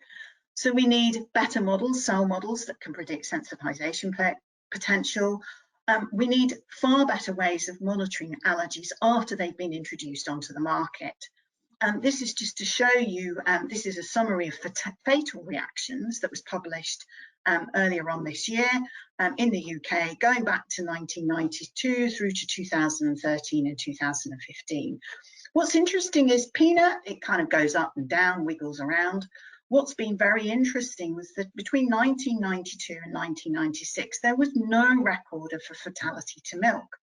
So we need better models, cell models that can predict sensitization potential. We need far better ways of monitoring allergies after they've been introduced onto the market. This is just to show you, this is a summary of fatal reactions that was published earlier on this year in the UK, going back to 1992 through to 2013 and 2015. What's interesting is peanut, it kind of goes up and down, wiggles around. What's been very interesting was that between 1992 and 1996, there was no record of a fatality to milk.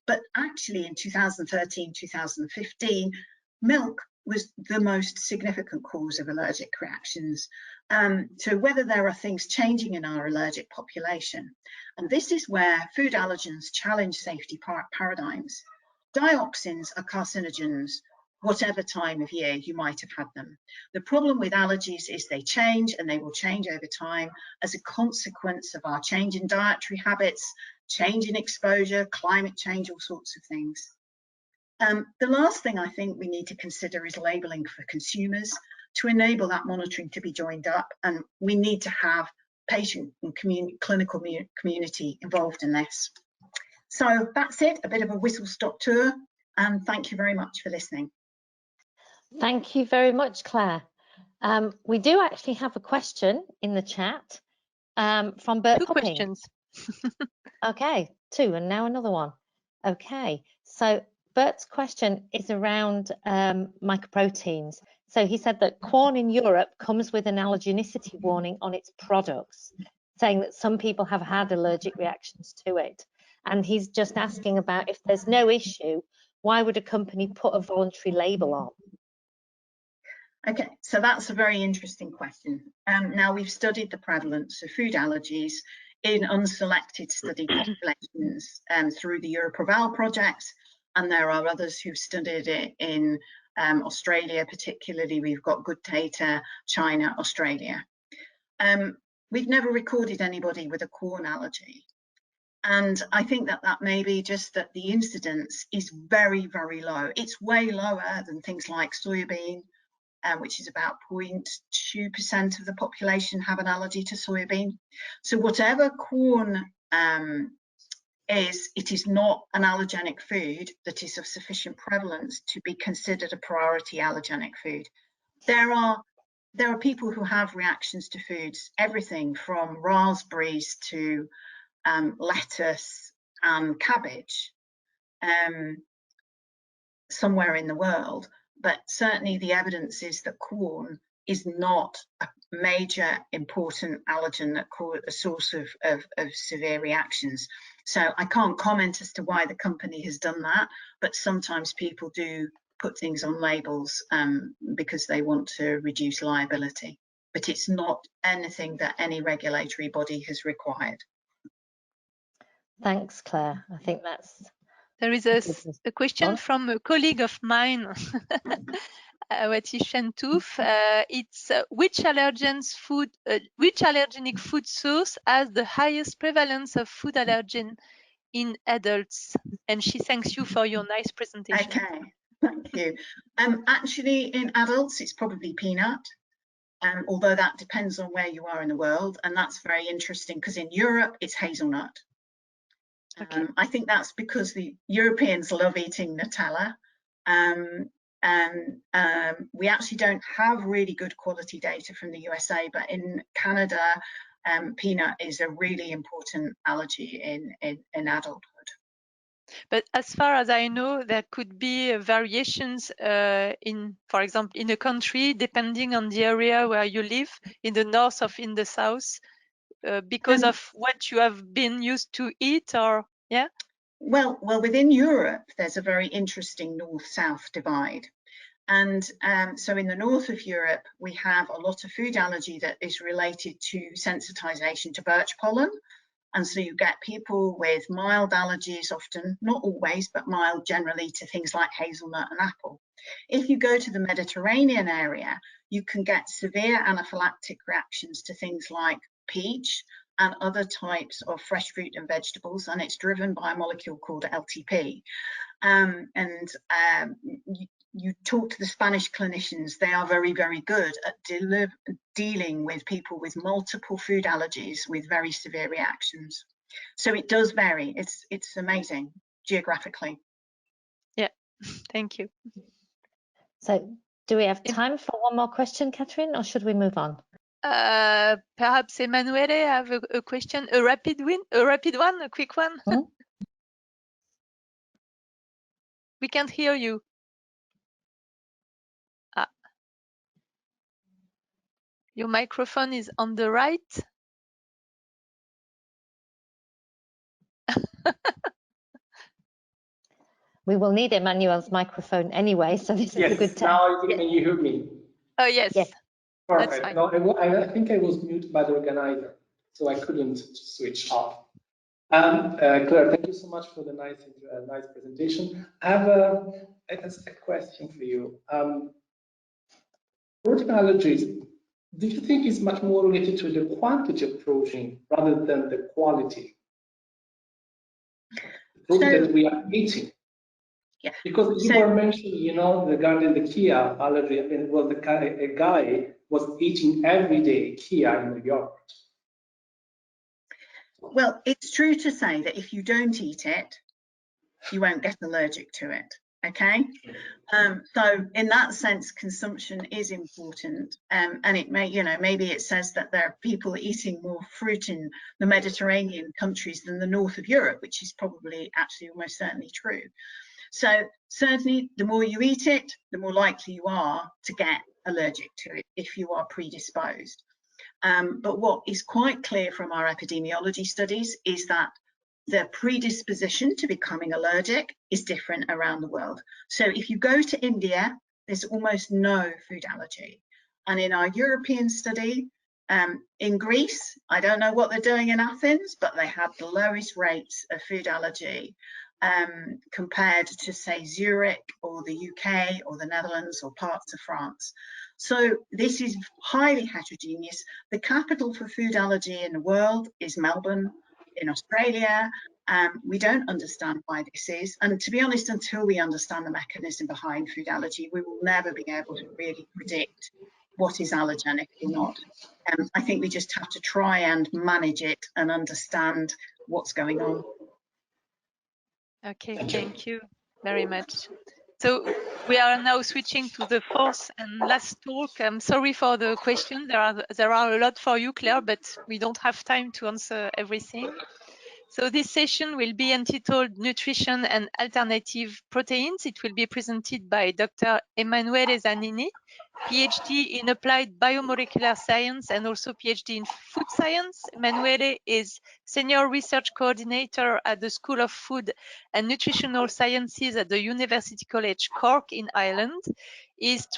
But actually in 2013, 2015, milk was the most significant cause of allergic reactions. So whether there are things changing in our allergic population, and this is where food allergens challenge safety paradigms. Dioxins are carcinogens, whatever time of year you might have had them. The problem with allergies is they change, and they will change over time as a consequence of our change in dietary habits, change in exposure, climate change, all sorts of things. The last thing I think we need to consider is labelling for consumers to enable that monitoring to be joined up, and we need to have patient and clinical community involved in this. So that's it, a bit of a whistle-stop tour, and thank you very much for listening. Thank you very much, Claire. We do actually have a question in the chat from Bert. 2 questions. Okay, 2, and now another one. Okay, so Bert's question is around mycoproteins. So he said that corn in Europe comes with an allergenicity warning on its products, saying that some people have had allergic reactions to it. And he's just asking about, if there's no issue, why would a company put a voluntary label on? Okay, so that's a very interesting question. Now, we've studied the prevalence of food allergies in unselected study populations through the Europreval project, and there are others who've studied it in Australia, particularly. We've got good data, China, Australia. We've never recorded anybody with a corn allergy. And I think that that may be just that the incidence is very, very low. It's way lower than things like soybean, which is about 0.2% of the population have an allergy to soybean. So whatever corn is, it is not an allergenic food that is of sufficient prevalence to be considered a priority allergenic food. There are people who have reactions to foods, everything from raspberries to lettuce and cabbage somewhere in the world, but certainly the evidence is that corn is not a major important allergen that cause a source of severe reactions. So I can't comment as to why the company has done that, but sometimes people do put things on labels because they want to reduce liability, but it's not anything that any regulatory body has required. Thanks, Claire. I think There is a question from a colleague of mine, Shentouf. It's which allergenic food source has the highest prevalence of food allergen in adults? And she thanks you for your nice presentation. Okay, thank you. Actually, in adults, it's probably peanut. Although that depends on where you are in the world, and that's very interesting because in Europe it's hazelnut. Okay. I think that's because the Europeans love eating Nutella, and we actually don't have really good quality data from the USA, but in Canada, peanut is a really important allergy in adulthood. But as far as I know, there could be variations in, for example, in a country, depending on the area where you live, in the north or in the south, because of what you have been used to eat, or yeah? Well, within Europe, there's a very interesting north-south divide. And so in the north of Europe, we have a lot of food allergy that is related to sensitization to birch pollen. And so you get people with mild allergies, often, not always, but mild generally, to things like hazelnut and apple. If you go to the Mediterranean area, you can get severe anaphylactic reactions to things like peach and other types of fresh fruit and vegetables, and it's driven by a molecule called LTP. You talk to the Spanish clinicians, they are very, very good at dealing with people with multiple food allergies with very severe reactions. So it does vary. It's amazing geographically. Yeah, thank you. So do we have time for one more question, Catherine, or should we move on? Perhaps Emanuele have a question, a rapid one, a quick one. Hmm? We can't hear you. Your microphone is on the right. We will need Emmanuel's microphone anyway, so this is a good time. Now can you hear me? Oh, yes. Yes. Perfect. No, I think I was muted by the organizer, so I couldn't switch off. Claire, thank you so much for the nice presentation. I have a question for you. Protein allergies, do you think it's much more related to the quantity of protein rather than the quality? The protein that we are eating. Yeah. Because you were mentioning, regarding the Kia allergy, and well, a guy was eating every day Kia in the yogurt. Well, it's true to say that if you don't eat it, you won't get allergic to it. Okay, so in that sense, consumption is important, and it may, maybe it says that there are people eating more fruit in the Mediterranean countries than the north of Europe, which is probably actually almost certainly true. So certainly, the more you eat it, the more likely you are to get allergic to it if you are predisposed. But what is quite clear from our epidemiology studies is that the predisposition to becoming allergic is different around the world. So if you go to India, there's almost no food allergy. And in our European study, in Greece, I don't know what they're doing in Athens, but they have the lowest rates of food allergy compared to, say, Zurich or the UK or the Netherlands or parts of France. So this is highly heterogeneous. The capital for food allergy in the world is Melbourne in Australia. We don't understand why this is. And to be honest, until we understand the mechanism behind food allergy, we will never be able to really predict what is allergenic or not. I think we just have to try and manage it and understand what's going on. Okay, thank you very much. So we are now switching to the fourth and last talk. I'm sorry for the question. There are a lot for you, Claire, but we don't have time to answer everything. So this session will be entitled Nutrition and Alternative Proteins. It will be presented by Dr. Emanuele Zanini, PhD in Applied Biomolecular Science and also PhD in Food Science. Emanuele is Senior Research Coordinator at the School of Food and Nutritional Sciences at the University College Cork in Ireland. He is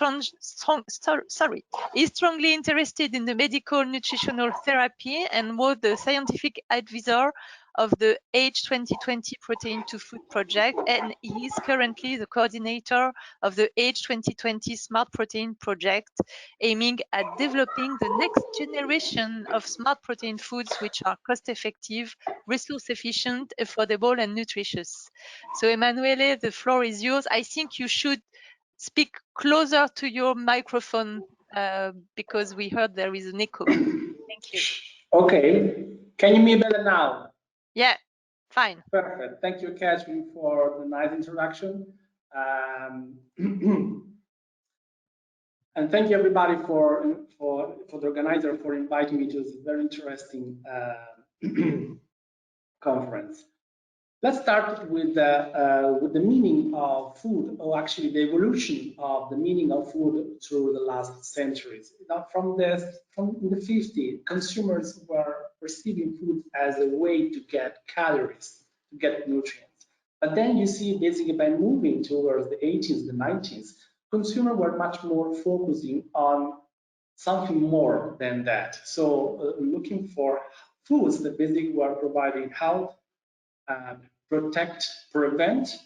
strongly interested in the medical nutritional therapy and was the scientific advisor of the Age 2020 Protein to Food project, and he is currently the coordinator of the Age 2020 Smart Protein project, aiming at developing the next generation of smart protein foods which are cost-effective, resource-efficient, affordable, and nutritious. So, Emanuele, the floor is yours. I think you should speak closer to your microphone because we heard there is an echo. Thank you. Okay, can you hear me better now? Yeah, fine. Perfect. Thank you, Catherine, for the nice introduction. And thank you, everybody, for the organizer for inviting me to this very interesting conference. Let's start with the meaning of food, or actually the evolution of the meaning of food through the last centuries. Now, from the 50s, consumers were perceiving food as a way to get calories, to get nutrients. But then you see, basically, by moving towards the 80s, the 90s, consumers were much more focusing on something more than that. So looking for foods that basically were providing health, prevent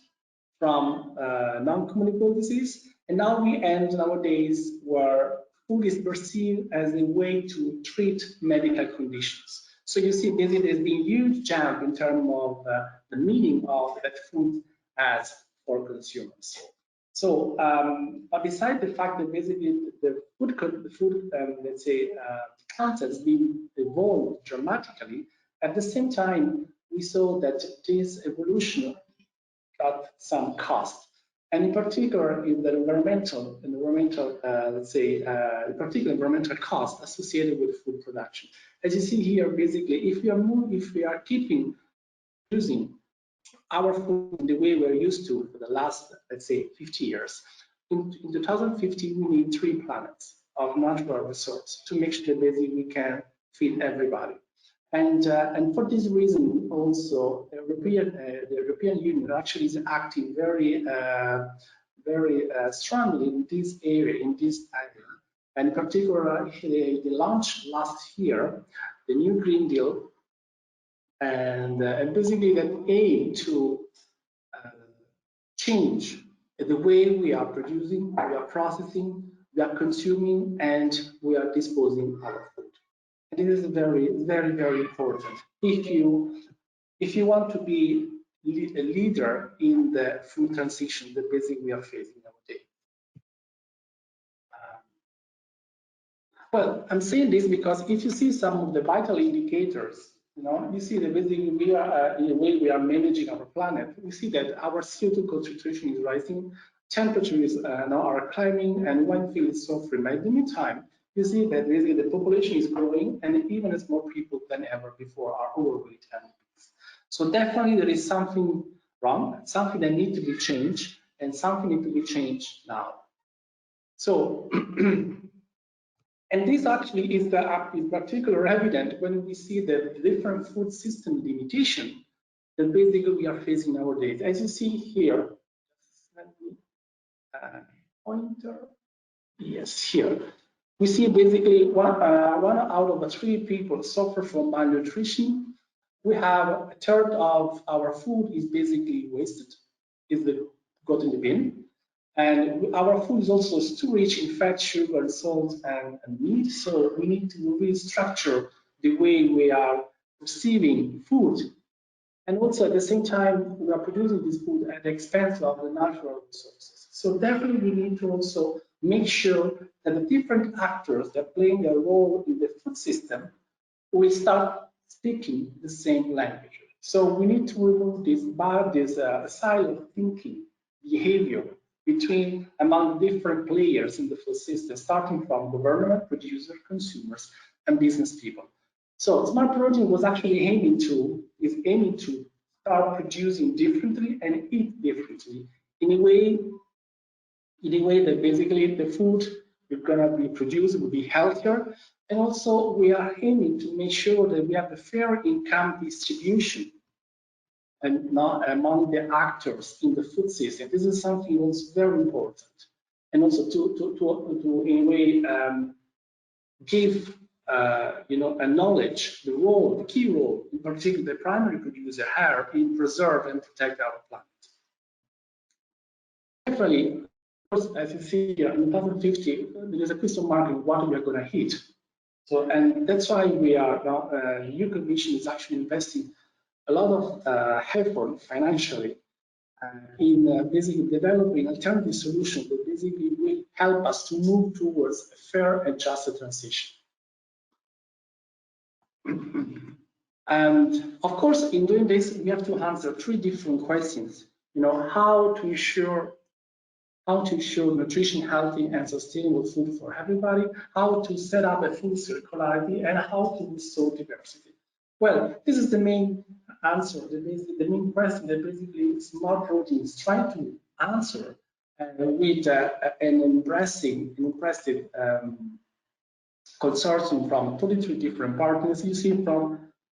from non-communicable disease. And now we end nowadays where food is perceived as a way to treat medical conditions. So you see, basically, there's been a huge jump in terms of the meaning of that food has for consumers. So, but besides the fact that basically the food let's say, concepts being evolved dramatically, at the same time, we saw that this evolution got some cost, and in particular, in the environmental, let's say, in particular, environmental cost associated with food production. As you see here, basically, if we are keeping using our food in the way we're used to for the last, let's say, 50 years, in 2050, we need 3 planets of natural resources to make sure that basically we can feed everybody. And for this reason, also, the European Union actually is acting very strongly in this area, And in particular, they launched last year the new Green Deal, and basically that aim to change the way we are producing, we are processing, we are consuming, and we are disposing our food. And this is very, very, very important. If you want to be a leader in the food transition that basically we are facing nowadays. Well, I'm saying this because if you see some of the vital indicators, you see that basically we are in a way we are managing our planet. We see that our CO2 concentration is rising, temperatures now are climbing, and one field is suffering. But in the meantime, you see that basically the population is growing, and even as more people than ever before are overweight and obese. So definitely there is something wrong, something that needs to be changed, and something needs to be changed now. So. And this actually is particularly evident when we see the different food system limitation that basically we are facing nowadays. As you see here, pointer, yes, here we see basically one out of 3 people suffer from malnutrition. We have a third of our food is basically wasted, got in the bin. And our food is also too rich in fat, sugar, salt, and meat. So we need to restructure the way we are receiving food. And also at the same time, we are producing this food at the expense of the natural resources. So definitely we need to also make sure that the different actors that are playing a role in the food system will start speaking the same language. So we need to remove this silo thinking behavior among different players in the food system, starting from government, producer, consumers, and business people. So smart protein was actually aiming to start producing differently and eat differently in a way that basically the food we're gonna be produced will be healthier, and also we are aiming to make sure that we have a fair income distribution and not among the actors in the food system. This is something that's very important, and also to in a way give a knowledge, the key role, in particular the primary producer have in preserve and protect our planet. Definitely, of course, as you see here, in 2050, there is a question mark in what we are going to hit. So, and that's why we are now, the new Commission is actually investing a lot of effort financially in basically developing alternative solutions that basically will help us to move towards a fair and just transition. And of course, in doing this, we have to answer 3 different questions. How to ensure nutrition, healthy, and sustainable food for everybody, how to set up a food circularity, and how to restore diversity. Well, this is the main answer, the main question that basically Smart Proteins try to answer with an impressive consortium from 33 different partners. You see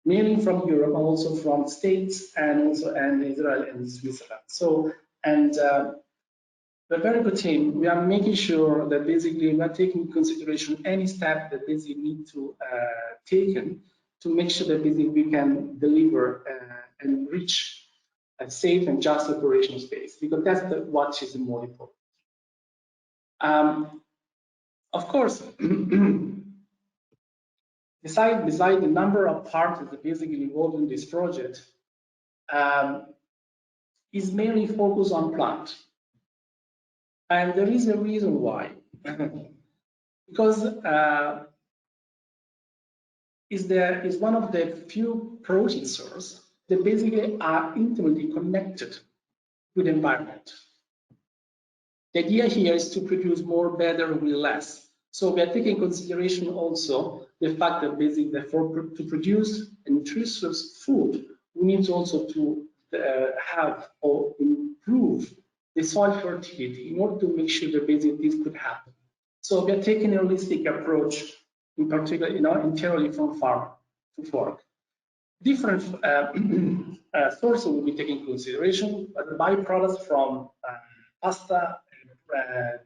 mainly from Europe, but also from States and also Israel and Switzerland. So, and we're a very good team. We are making sure that basically we are taking into consideration any step that basically need to taken to make sure that basically we can deliver and reach a safe and just operational space, because that's what is more important. Of course, beside the number of parties that basically involved in this project, is mainly focused on plant. And there is a reason why. Because is one of the few protein sources that basically are intimately connected with the environment. The idea here is to produce more better with less. So we are taking consideration also the fact that basically to produce a nutritious food, we need also to have or improve the soil fertility in order to make sure that basically this could happen. So we are taking a holistic approach, in particular, entirely from farm to fork. Different sources will be taken into consideration, but the byproducts from pasta,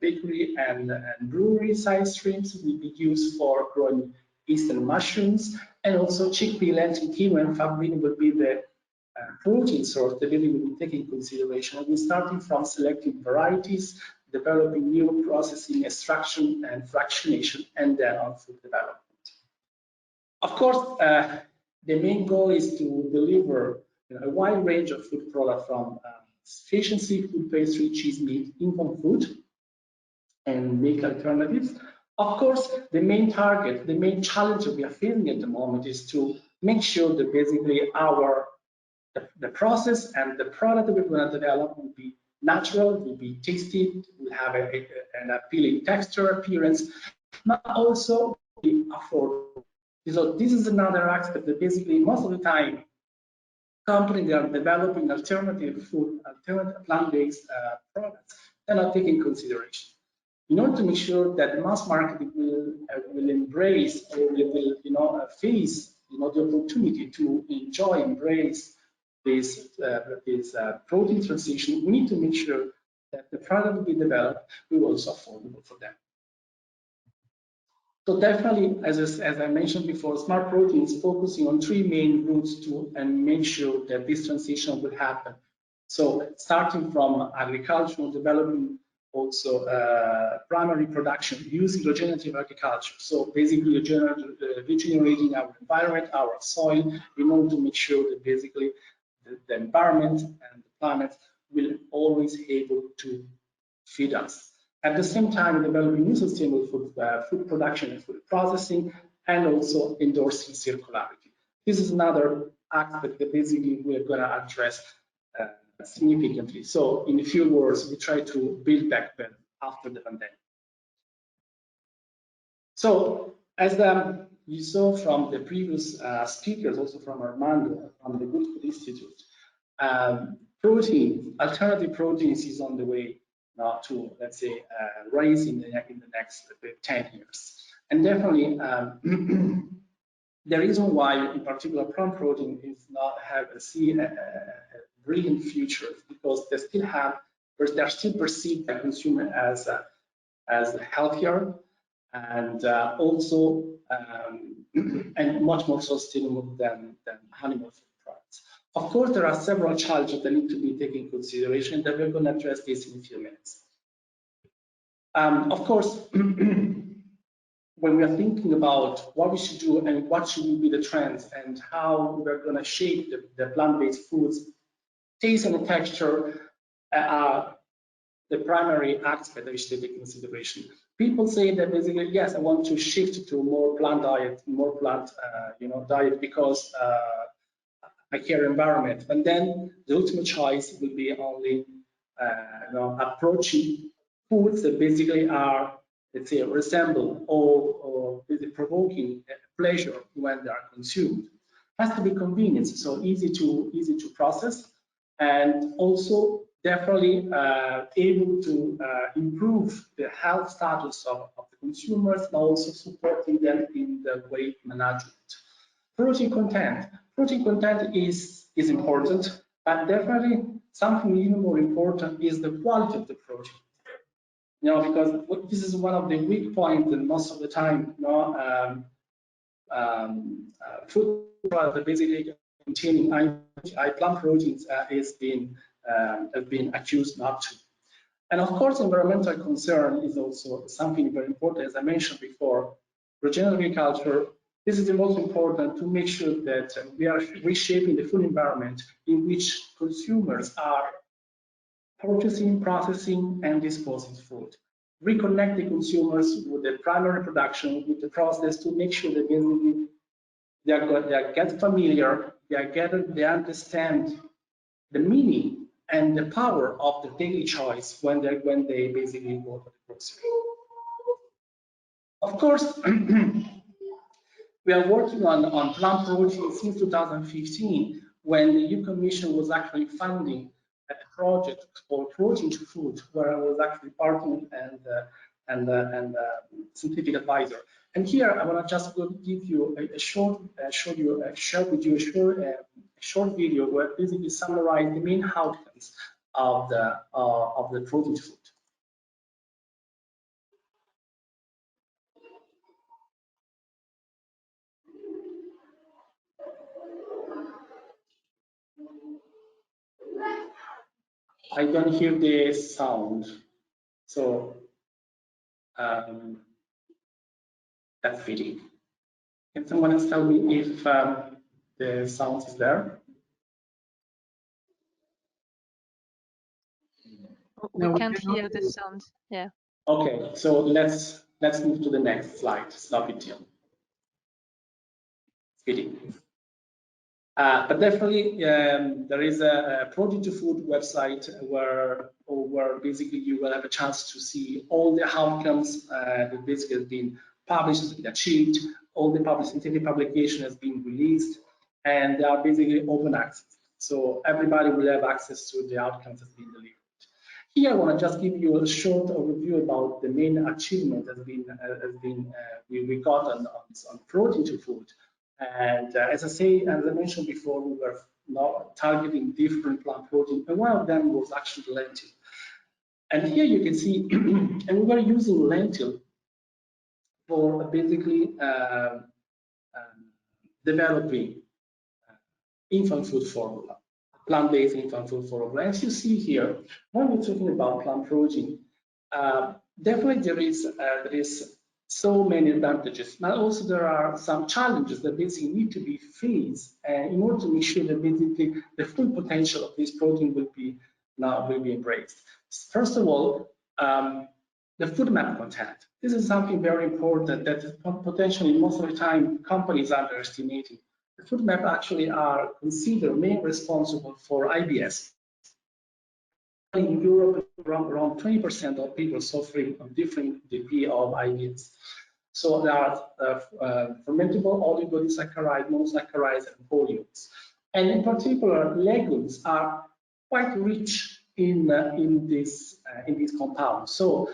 bakery, and brewery side streams will be used for growing eastern mushrooms, and also chickpea, lentil, quinoa, and fava bean will be the protein source that really will be taken into consideration. We're starting from selecting varieties, developing new processing, extraction, and fractionation, and then on food development. Of course, the main goal is to deliver a wide range of food products from fish and seafood, pastry, cheese, meat, infant food, and milk alternatives. Of course, the main target, the main challenge that we are facing at the moment is to make sure that basically the process and the product that we're going to develop will be natural, will be tasty, will have an appealing texture, appearance, but also be affordable. So this is another aspect that basically most of the time companies that are developing alternative food, alternative plant-based products, they're not taking consideration. In order to make sure that the mass market will embrace or will face the opportunity to enjoy, embrace this protein transition, we need to make sure that the product we develop will also affordable for them. So definitely, as I mentioned before, Smart Protein is focusing on 3 main routes to and make sure that this transition will happen. So starting from agricultural development, also primary production using regenerative agriculture. So basically regenerating our environment, our soil, in order to make sure that basically the environment and the planet will always be able to feed us. At the same time, developing new sustainable food production and food processing, and also endorsing circularity. This is another aspect that basically we're going to address significantly. So in a few words, we try to build back better after the pandemic. So as you saw from the previous speakers, also from Armando, from the Good Food Institute, alternative proteins is on the way now to, let's say, rise in the next 10 years. And definitely, the reason why, in particular, plant protein is not seen a brilliant future is because they're still perceived by consumers as healthier, and also and much more sustainable than animal food products. Of course, there are several challenges that need to be taken into consideration that we're going to address this in a few minutes. Of course, when we are thinking about what we should do and what should be the trends and how we're going to shape the plant-based foods, taste and texture are the primary aspect that we should take into consideration. People say that basically, yes, I want to shift to a more plant diet, more plant, diet because I care environment. But then the ultimate choice will be only, approaching foods that basically are, let's say, resemble or provoking pleasure when they are consumed. It has to be convenient, so easy to process, and also definitely able to improve the health status of the consumers, but also supporting them in the weight management. Protein content is important, but definitely something even more important is the quality of the protein. Because this is one of the weak points, and most of the time, food products basically containing high plant proteins has been accused not to. And of course, environmental concern is also something very important. As I mentioned before, regenerative agriculture, this is the most important to make sure that we are reshaping the food environment in which consumers are purchasing, processing, and disposing food. Reconnect the consumers with the primary production, with the process, to make sure that basically they get familiar, they understand the meaning and the power of the daily choice when they basically go to the grocery. Of course, we are working on plant protein since 2015, when the EU Commission was actually funding a project called Protein to Food, where I was actually partner and scientific advisor. And here I want to just give you a short video where basically summarize the main outcomes of the protein to food. I don't hear the sound, so that's video. Can someone else tell me if the sound is there? We can't hear the sound. Yeah. Okay, so let's move to the next slide. Stop it here. Video. But definitely, there is a Protein to Food website where basically you will have a chance to see all the outcomes that basically have been published, has been achieved, all the scientific publication has been released, and they are basically open access. So everybody will have access to the outcomes that's been delivered. Here, I want to just give you a short overview about the main achievement we got on Protein to Food. And as I mentioned before, we were now targeting different plant protein, and one of them was actually lentil. And here you can see, and we were using lentil for basically developing infant food formula, plant-based infant food formula. As you see here, when we're talking about plant protein, definitely there is so many advantages, but also there are some challenges that basically need to be faced in order to make sure that basically the full potential of this protein will be embraced. First of all, the food map content. This is something very important that potentially most of the time companies are underestimating. The food map actually are considered main responsible for IBS. In Europe, around 20% of people suffering from different degree of IBS. So there are fermentable oligosaccharide, monosaccharides, and polyols. And in particular, legumes are quite rich in these compounds. So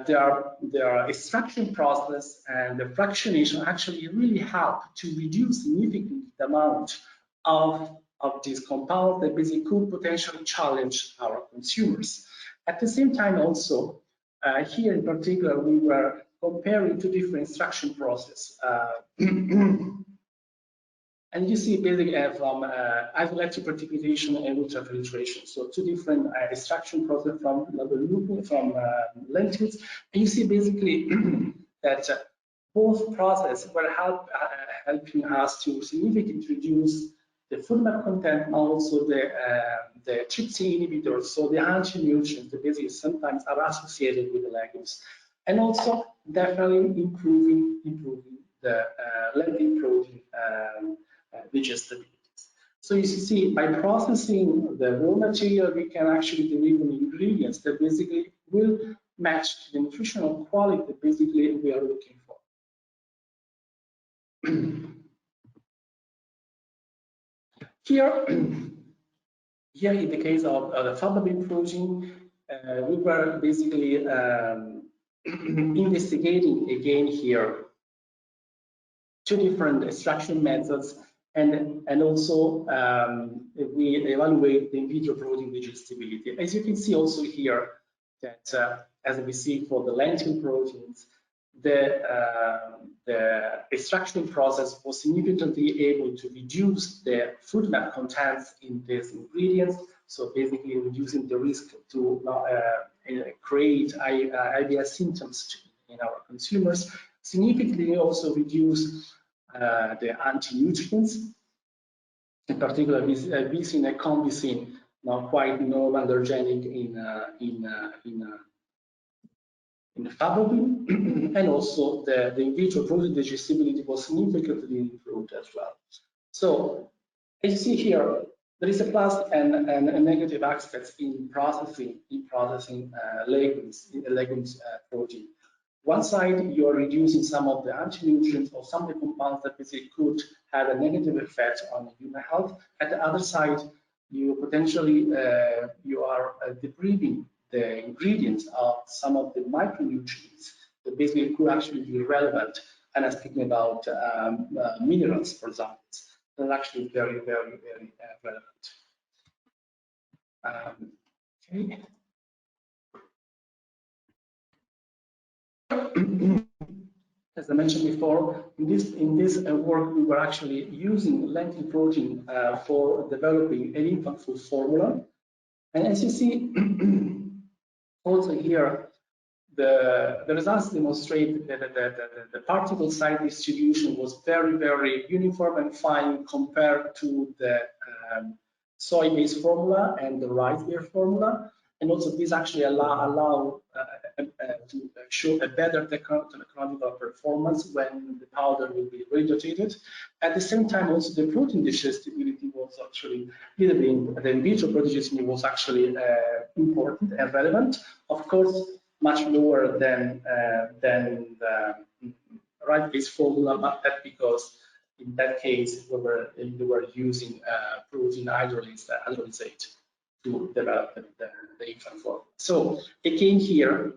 their extraction process and the fractionation actually really help to reduce significantly the amount of these compounds that basically could potentially challenge our consumers. At the same time, also here in particular, we were comparing two different extraction process. And you see basically from isoelectric precipitation and ultrafiltration. So two different extraction process from lentils. And you see basically that both processes were helping us to significantly reduce the food map content and also the trypsin inhibitors, so the anti-nutrients that basically sometimes are associated with the legumes. And also definitely improving the lentil protein digestibility. So you see, by processing the raw material, we can actually deliver ingredients that basically will match the nutritional quality that basically we are looking for. Here in the case of the fababin protein, we were basically investigating again here two different extraction methods, and also we evaluate the in vitro protein digestibility. As you can see also here that as we see for the lentil proteins, the extraction process was significantly able to reduce the food map contents in these ingredients, so basically reducing the risk to create IBS symptoms in our consumers, significantly also reduce the anti-nutrients, in particular vicin and convicin, now quite non-allergenic in fababin, and also the in vitro protein digestibility was significantly improved as well. So as you see here, there is a plus and a negative aspects in processing legumes protein. One side, you are reducing some of the anti-nutrients or some of the compounds that basically could have a negative effect on human health. At the other side, you potentially you are depriving the ingredients of some of the micronutrients that basically could actually be relevant. And I'm speaking about minerals, for example. That's actually very, very, very relevant. Okay. As I mentioned before, in this work, we were actually using lentil protein for developing an infant food formula. And as you see, also here, the results demonstrate that the particle size distribution was very, very uniform and fine compared to the soy-based formula and the rice-based formula. And also this actually allow to show a better technological performance when the powder will be rehydrated. At the same time, also the protein digestibility was actually, the in vitro protein digestibility was actually important and relevant. Of course, much lower than the rice-based formula, but that's because in that case we were using protein hydrolysate to develop the infant formula. So again here,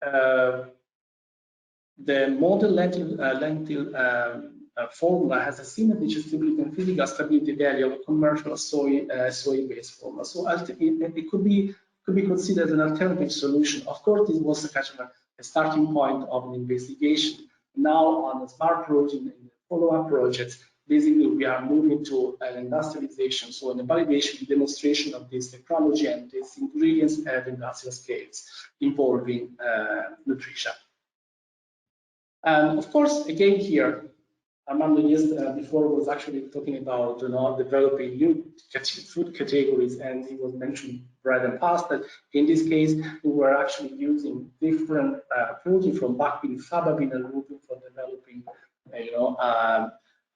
the model lentil formula has a similar digestibility and physical stability value of a commercial soy-based formula. So it could be considered an alternative solution. Of course, this was a starting point of an investigation. Now on the smart protein and follow-up projects, basically we are moving to an industrialization, so an validation, demonstration of this technology and these ingredients at industrial scales involving nutrition. And of course, again here, Armando before was actually talking about developing new food categories, and he was mentioning bread and pasta. In this case, we were actually using different protein from backwin, fababin, and rubin for developing,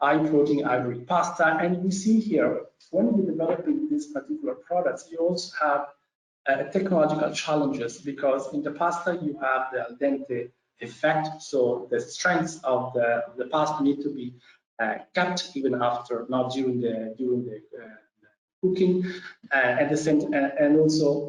high protein ivory pasta. And we see here, when we're developing these particular products, you also have technological challenges, because in the pasta you have the al dente effect, so the strength of the pasta need to be kept even after, not during the cooking, at the same and also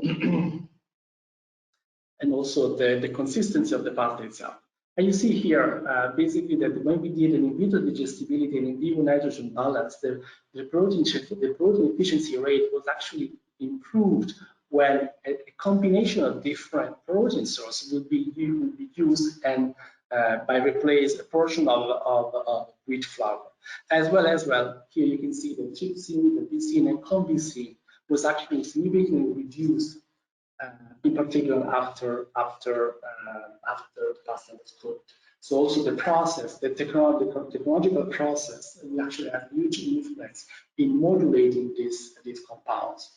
the consistency of the pasta itself. And you see here basically that when we did an in vitro digestibility and in vivo nitrogen balance, the protein efficiency rate was actually improved when a combination of different protein sources would be used and by replace a portion of wheat flour. As well, here you can see the trypsin, the lysine, and combisine was actually significantly reduced, in particular after pasta was cooked. So also the process, the technological process, we actually have huge influence in modulating these compounds.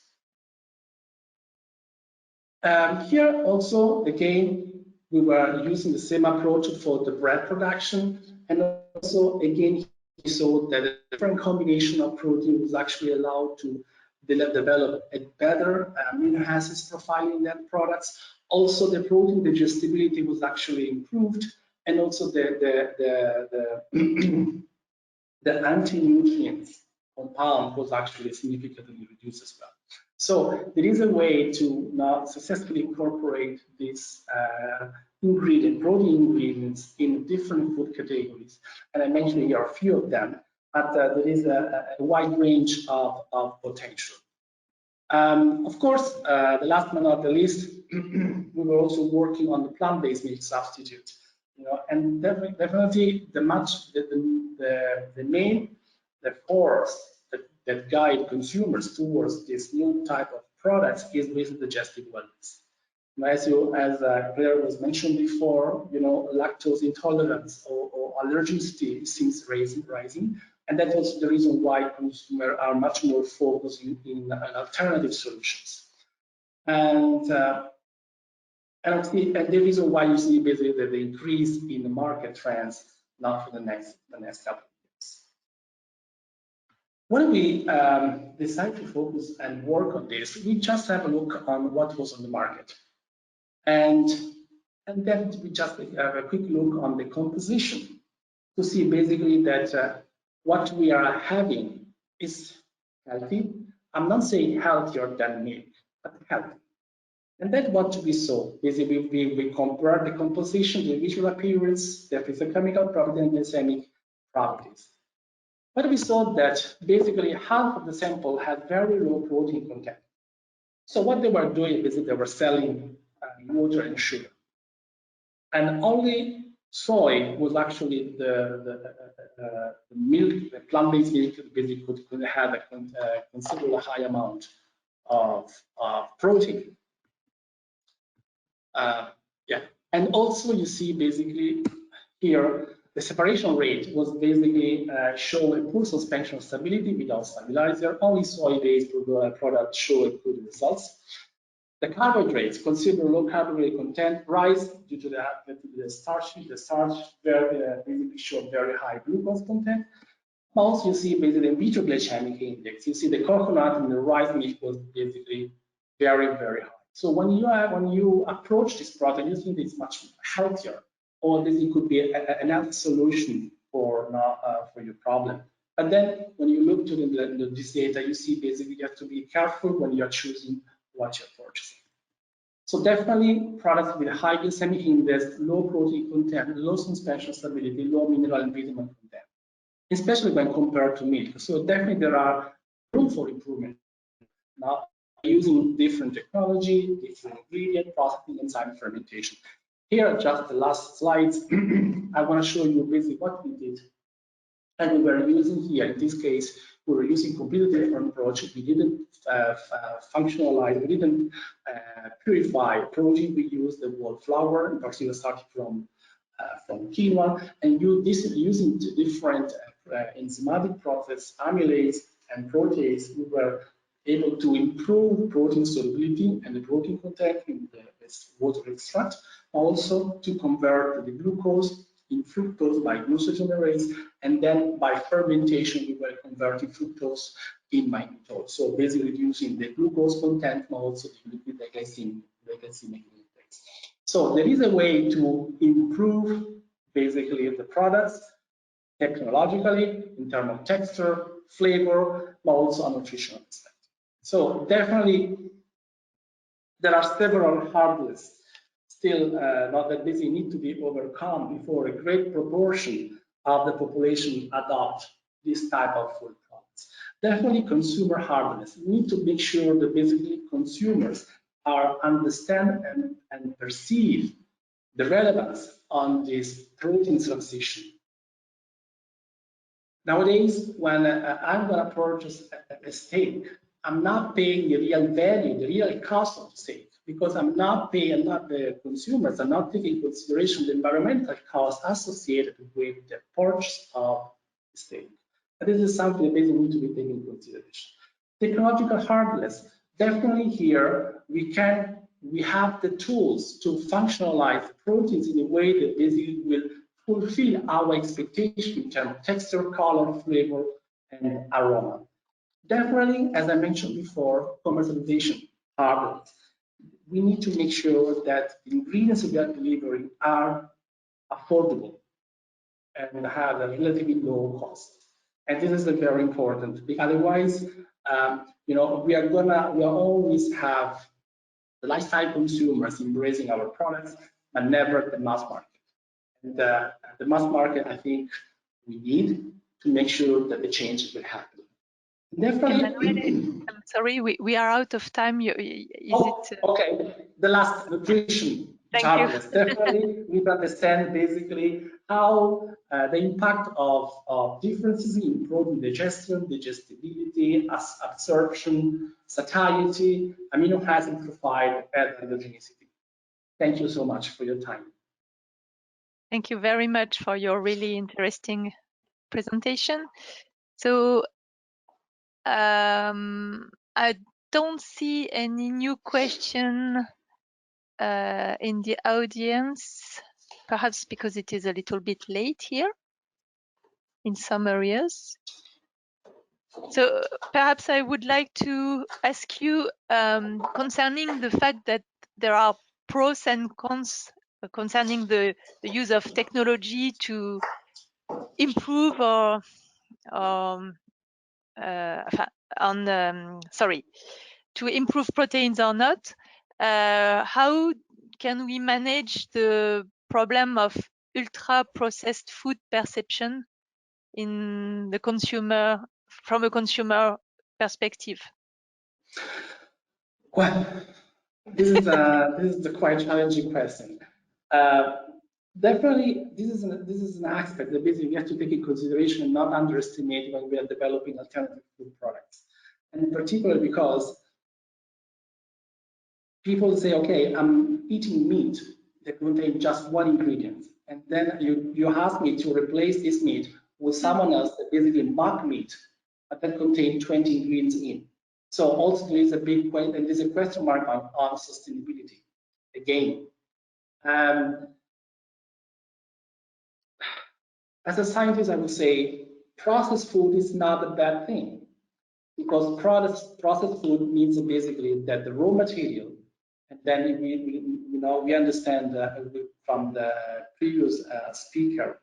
Here also, again, we were using the same approach for the bread production, and also again we saw that a different combination of protein was actually allowed to develop a better amino acids profile in that products. Also, the protein digestibility was actually improved, and also the anti-nutrients compound was actually significantly reduced as well. So there is a way to now successfully incorporate these protein ingredients in different food categories. And I mentioned here a few of them, but there is a wide range of potential. Of course, the last but not the least, we were also working on the plant-based milk substitute. And definitely the main force that guide consumers towards this new type of products is with digestive wellness. As Claire was mentioned before, lactose intolerance or allergenicity seems rising, and that's also the reason why consumers are much more focused in alternative solutions. And the reason why you see basically the increase in the market trends now for the next couple of years. When we decide to focus and work on this, we just have a look on what was on the market. And then we just have a quick look on the composition to see basically that what we are having is healthy. I'm not saying healthier than milk, but healthy. And that's what we saw. Basically, we compared the composition, the visual appearance, the physicochemical properties, and the glycemic properties. But we saw that basically half of the sample had very low protein content. So what they were doing is they were selling water and sugar. And only soy was actually the milk, the plant-based milk, basically could have a considerably high amount of protein. And also you see basically here the separation rate was basically show a poor suspension stability without stabilizer. Only soy-based products show good results. The carbohydrates, consider low carbohydrate content, rise due to the starch. The starch basically showed very high glucose content. Also, you see basically in vitro glycemic index. You see the coconut and the rice milk was basically very, very high. So when you approach this product, you think it's much healthier, or this could be an health solution for your problem. But then when you look to this data, you see basically you have to be careful when you are choosing what you're purchasing. So definitely products with high glycemic index, low protein content, low suspension stability, low mineral and vitamin content, especially when compared to milk. So definitely there are room for improvement. Now, using different technology, different ingredient, processing, enzyme fermentation. Here are just the last slides. I want to show you basically what we did. And we were using here, in this case, we were using completely different approach. We didn't functionalize, we didn't purify protein. We used the whole flour, in particular starting from quinoa, and using different enzymatic process, amylase and protease. We were able to improve protein solubility and the protein content in this water extract, also to convert the glucose in fructose by glucosamine, and then by fermentation we were converting fructose in mannitol. So basically reducing the glucose content, but also the glycemic index. So there is a way to improve basically the products technologically in terms of texture, flavor, but also a nutritional aspect. So definitely there are several hurdles still not that busy need to be overcome before a great proportion of the population adopt this type of food products. Definitely consumer hardness. We need to make sure that basically consumers are understand and perceive the relevance on this protein transition. Nowadays, when I'm going to purchase a steak, I'm not paying the real value, the real cost of the steak, because I'm not paying, not the consumers are not taking into consideration the environmental cost associated with the purchase of the steak. And this is something that basically needs to be taken into consideration. Technological hardness, definitely here we have the tools to functionalize proteins in a way that basically will fulfill our expectation in terms of texture, color, flavor, and aroma. Definitely, as I mentioned before, commercialization hardness. We need to make sure that the ingredients we are delivering are affordable and have a relatively low cost. And this is very important. Otherwise, you know, we always have the lifestyle consumers embracing our products, but never the mass market. And the mass market, I think, we need to make sure that the change will happen. Definitely. I'm sorry, we are out of time. Okay. The last nutrition. Thank you. Definitely, we understand basically how the impact of differences in protein digestion, digestibility, absorption, satiety, amino acid profile, and allergenicity. Thank you so much for your time. Thank you very much for your really interesting presentation. So I don't see any new question in the audience, perhaps because it is a little bit late here in some areas. So perhaps I would like to ask you concerning the fact that there are pros and cons concerning the use of technology to improve or to improve proteins or not. How can we manage the problem of ultra processed food perception in the consumer, from a consumer perspective? Well, this is a quite challenging question. Definitely, this is an aspect that basically we have to take in consideration and not underestimate when we are developing alternative food products. And particularly because people say, okay, I'm eating meat that contains just one ingredient, and then you ask me to replace this meat with someone else that basically mock meat, but that contains 20 ingredients in. So also there is a big point, and there's a question mark on sustainability. Again, as a scientist, I would say processed food is not a bad thing, because processed food means basically that the raw material, and then we understand from the previous speaker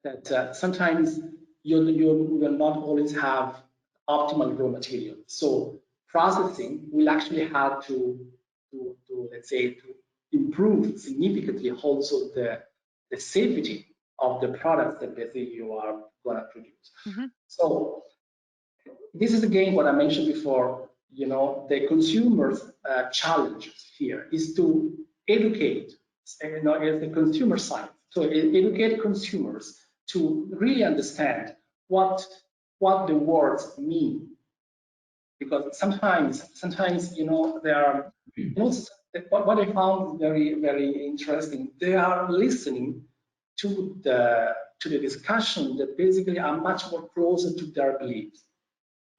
that sometimes you will not always have optimal raw material. So processing will actually have to let's say to improve significantly also the safety of the products that basically you are going to produce. Mm-hmm. So this is again what I mentioned before. You know, the consumers' challenge here is to educate, you know, as the consumer side, so educate consumers to really understand what the words mean, because sometimes you know there are what I found very interesting. They are listening to the discussion that basically are much more closer to their beliefs.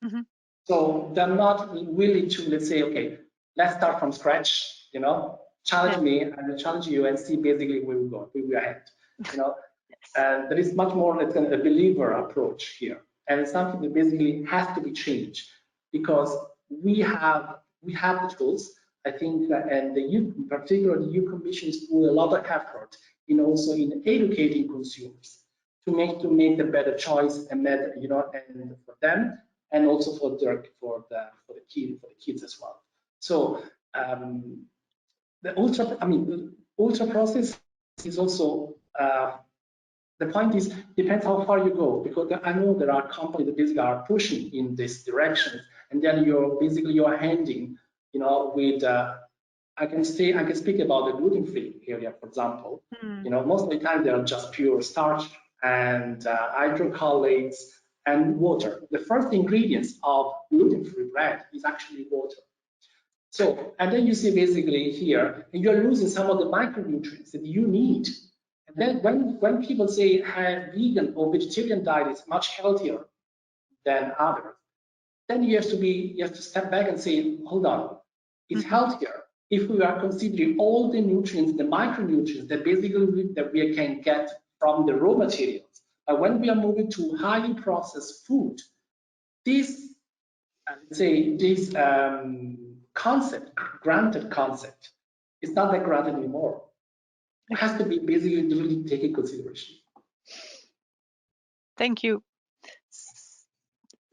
Mm-hmm. So they're not willing to, let's say, okay, let's start from scratch, you know, challenge me and I'll challenge you and see basically where we go, where we are headed, you know. And there is much more, let's say, a believer approach here. And it's something that basically has to be changed, because we have the tools, I think, and the youth, in particular, the youth commission is doing a lot of effort in also in educating consumers to make the better choice, and you know, and for them, and also for the kids as well. So the ultra process is also the point is depends how far you go, because I know there are companies that basically are pushing in this direction, and then you're handing, you know, with I can speak about the gluten-free area, for example. You know, most of the time they are just pure starch and hydrocolloids and water. The first ingredients of gluten-free bread is actually water. So, and then you see basically here, you're losing some of the micronutrients that you need. And then when people say vegan or vegetarian diet is much healthier than others, then you have to step back and say, hold on, it's healthier if we are considering all the nutrients, the micronutrients that basically that we can get from the raw materials. But when we are moving to highly processed food, this concept, granted concept, is not that granted anymore. It has to be basically really taken into consideration. Thank you.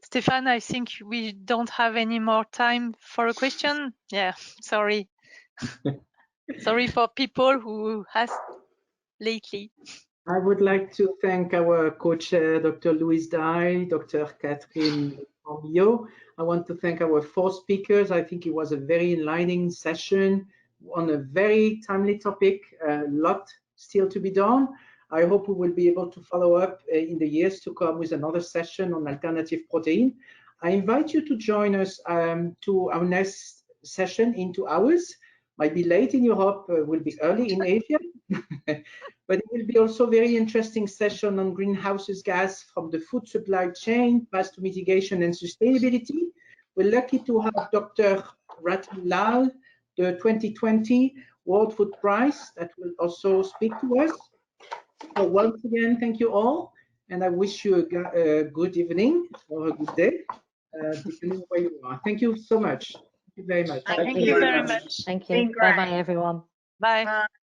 Stefan, I think we don't have any more time for a question. Yeah, sorry. Sorry for people who asked lately. I would like to thank our co-chair, Dr. Louise Dye, Dr. Catherine Millot. I want to thank our 4 speakers. I think it was a very enlightening session on a very timely topic, a lot still to be done. I hope we will be able to follow up in the years to come with another session on alternative protein. I invite you to join us to our next session in 2 hours. Might be late in Europe, will be early in Asia, but it will be also a very interesting session on greenhouse gas from the food supply chain, path to mitigation and sustainability. We're lucky to have Dr. Ratan Lal, the 2020 World Food Prize, that will also speak to us. So once again, thank you all, and I wish you a good evening or a good day, depending where you are. Thank you so much. Thank you very much. Thank you very much. Thank you. Bye-bye, everyone. Bye. Bye.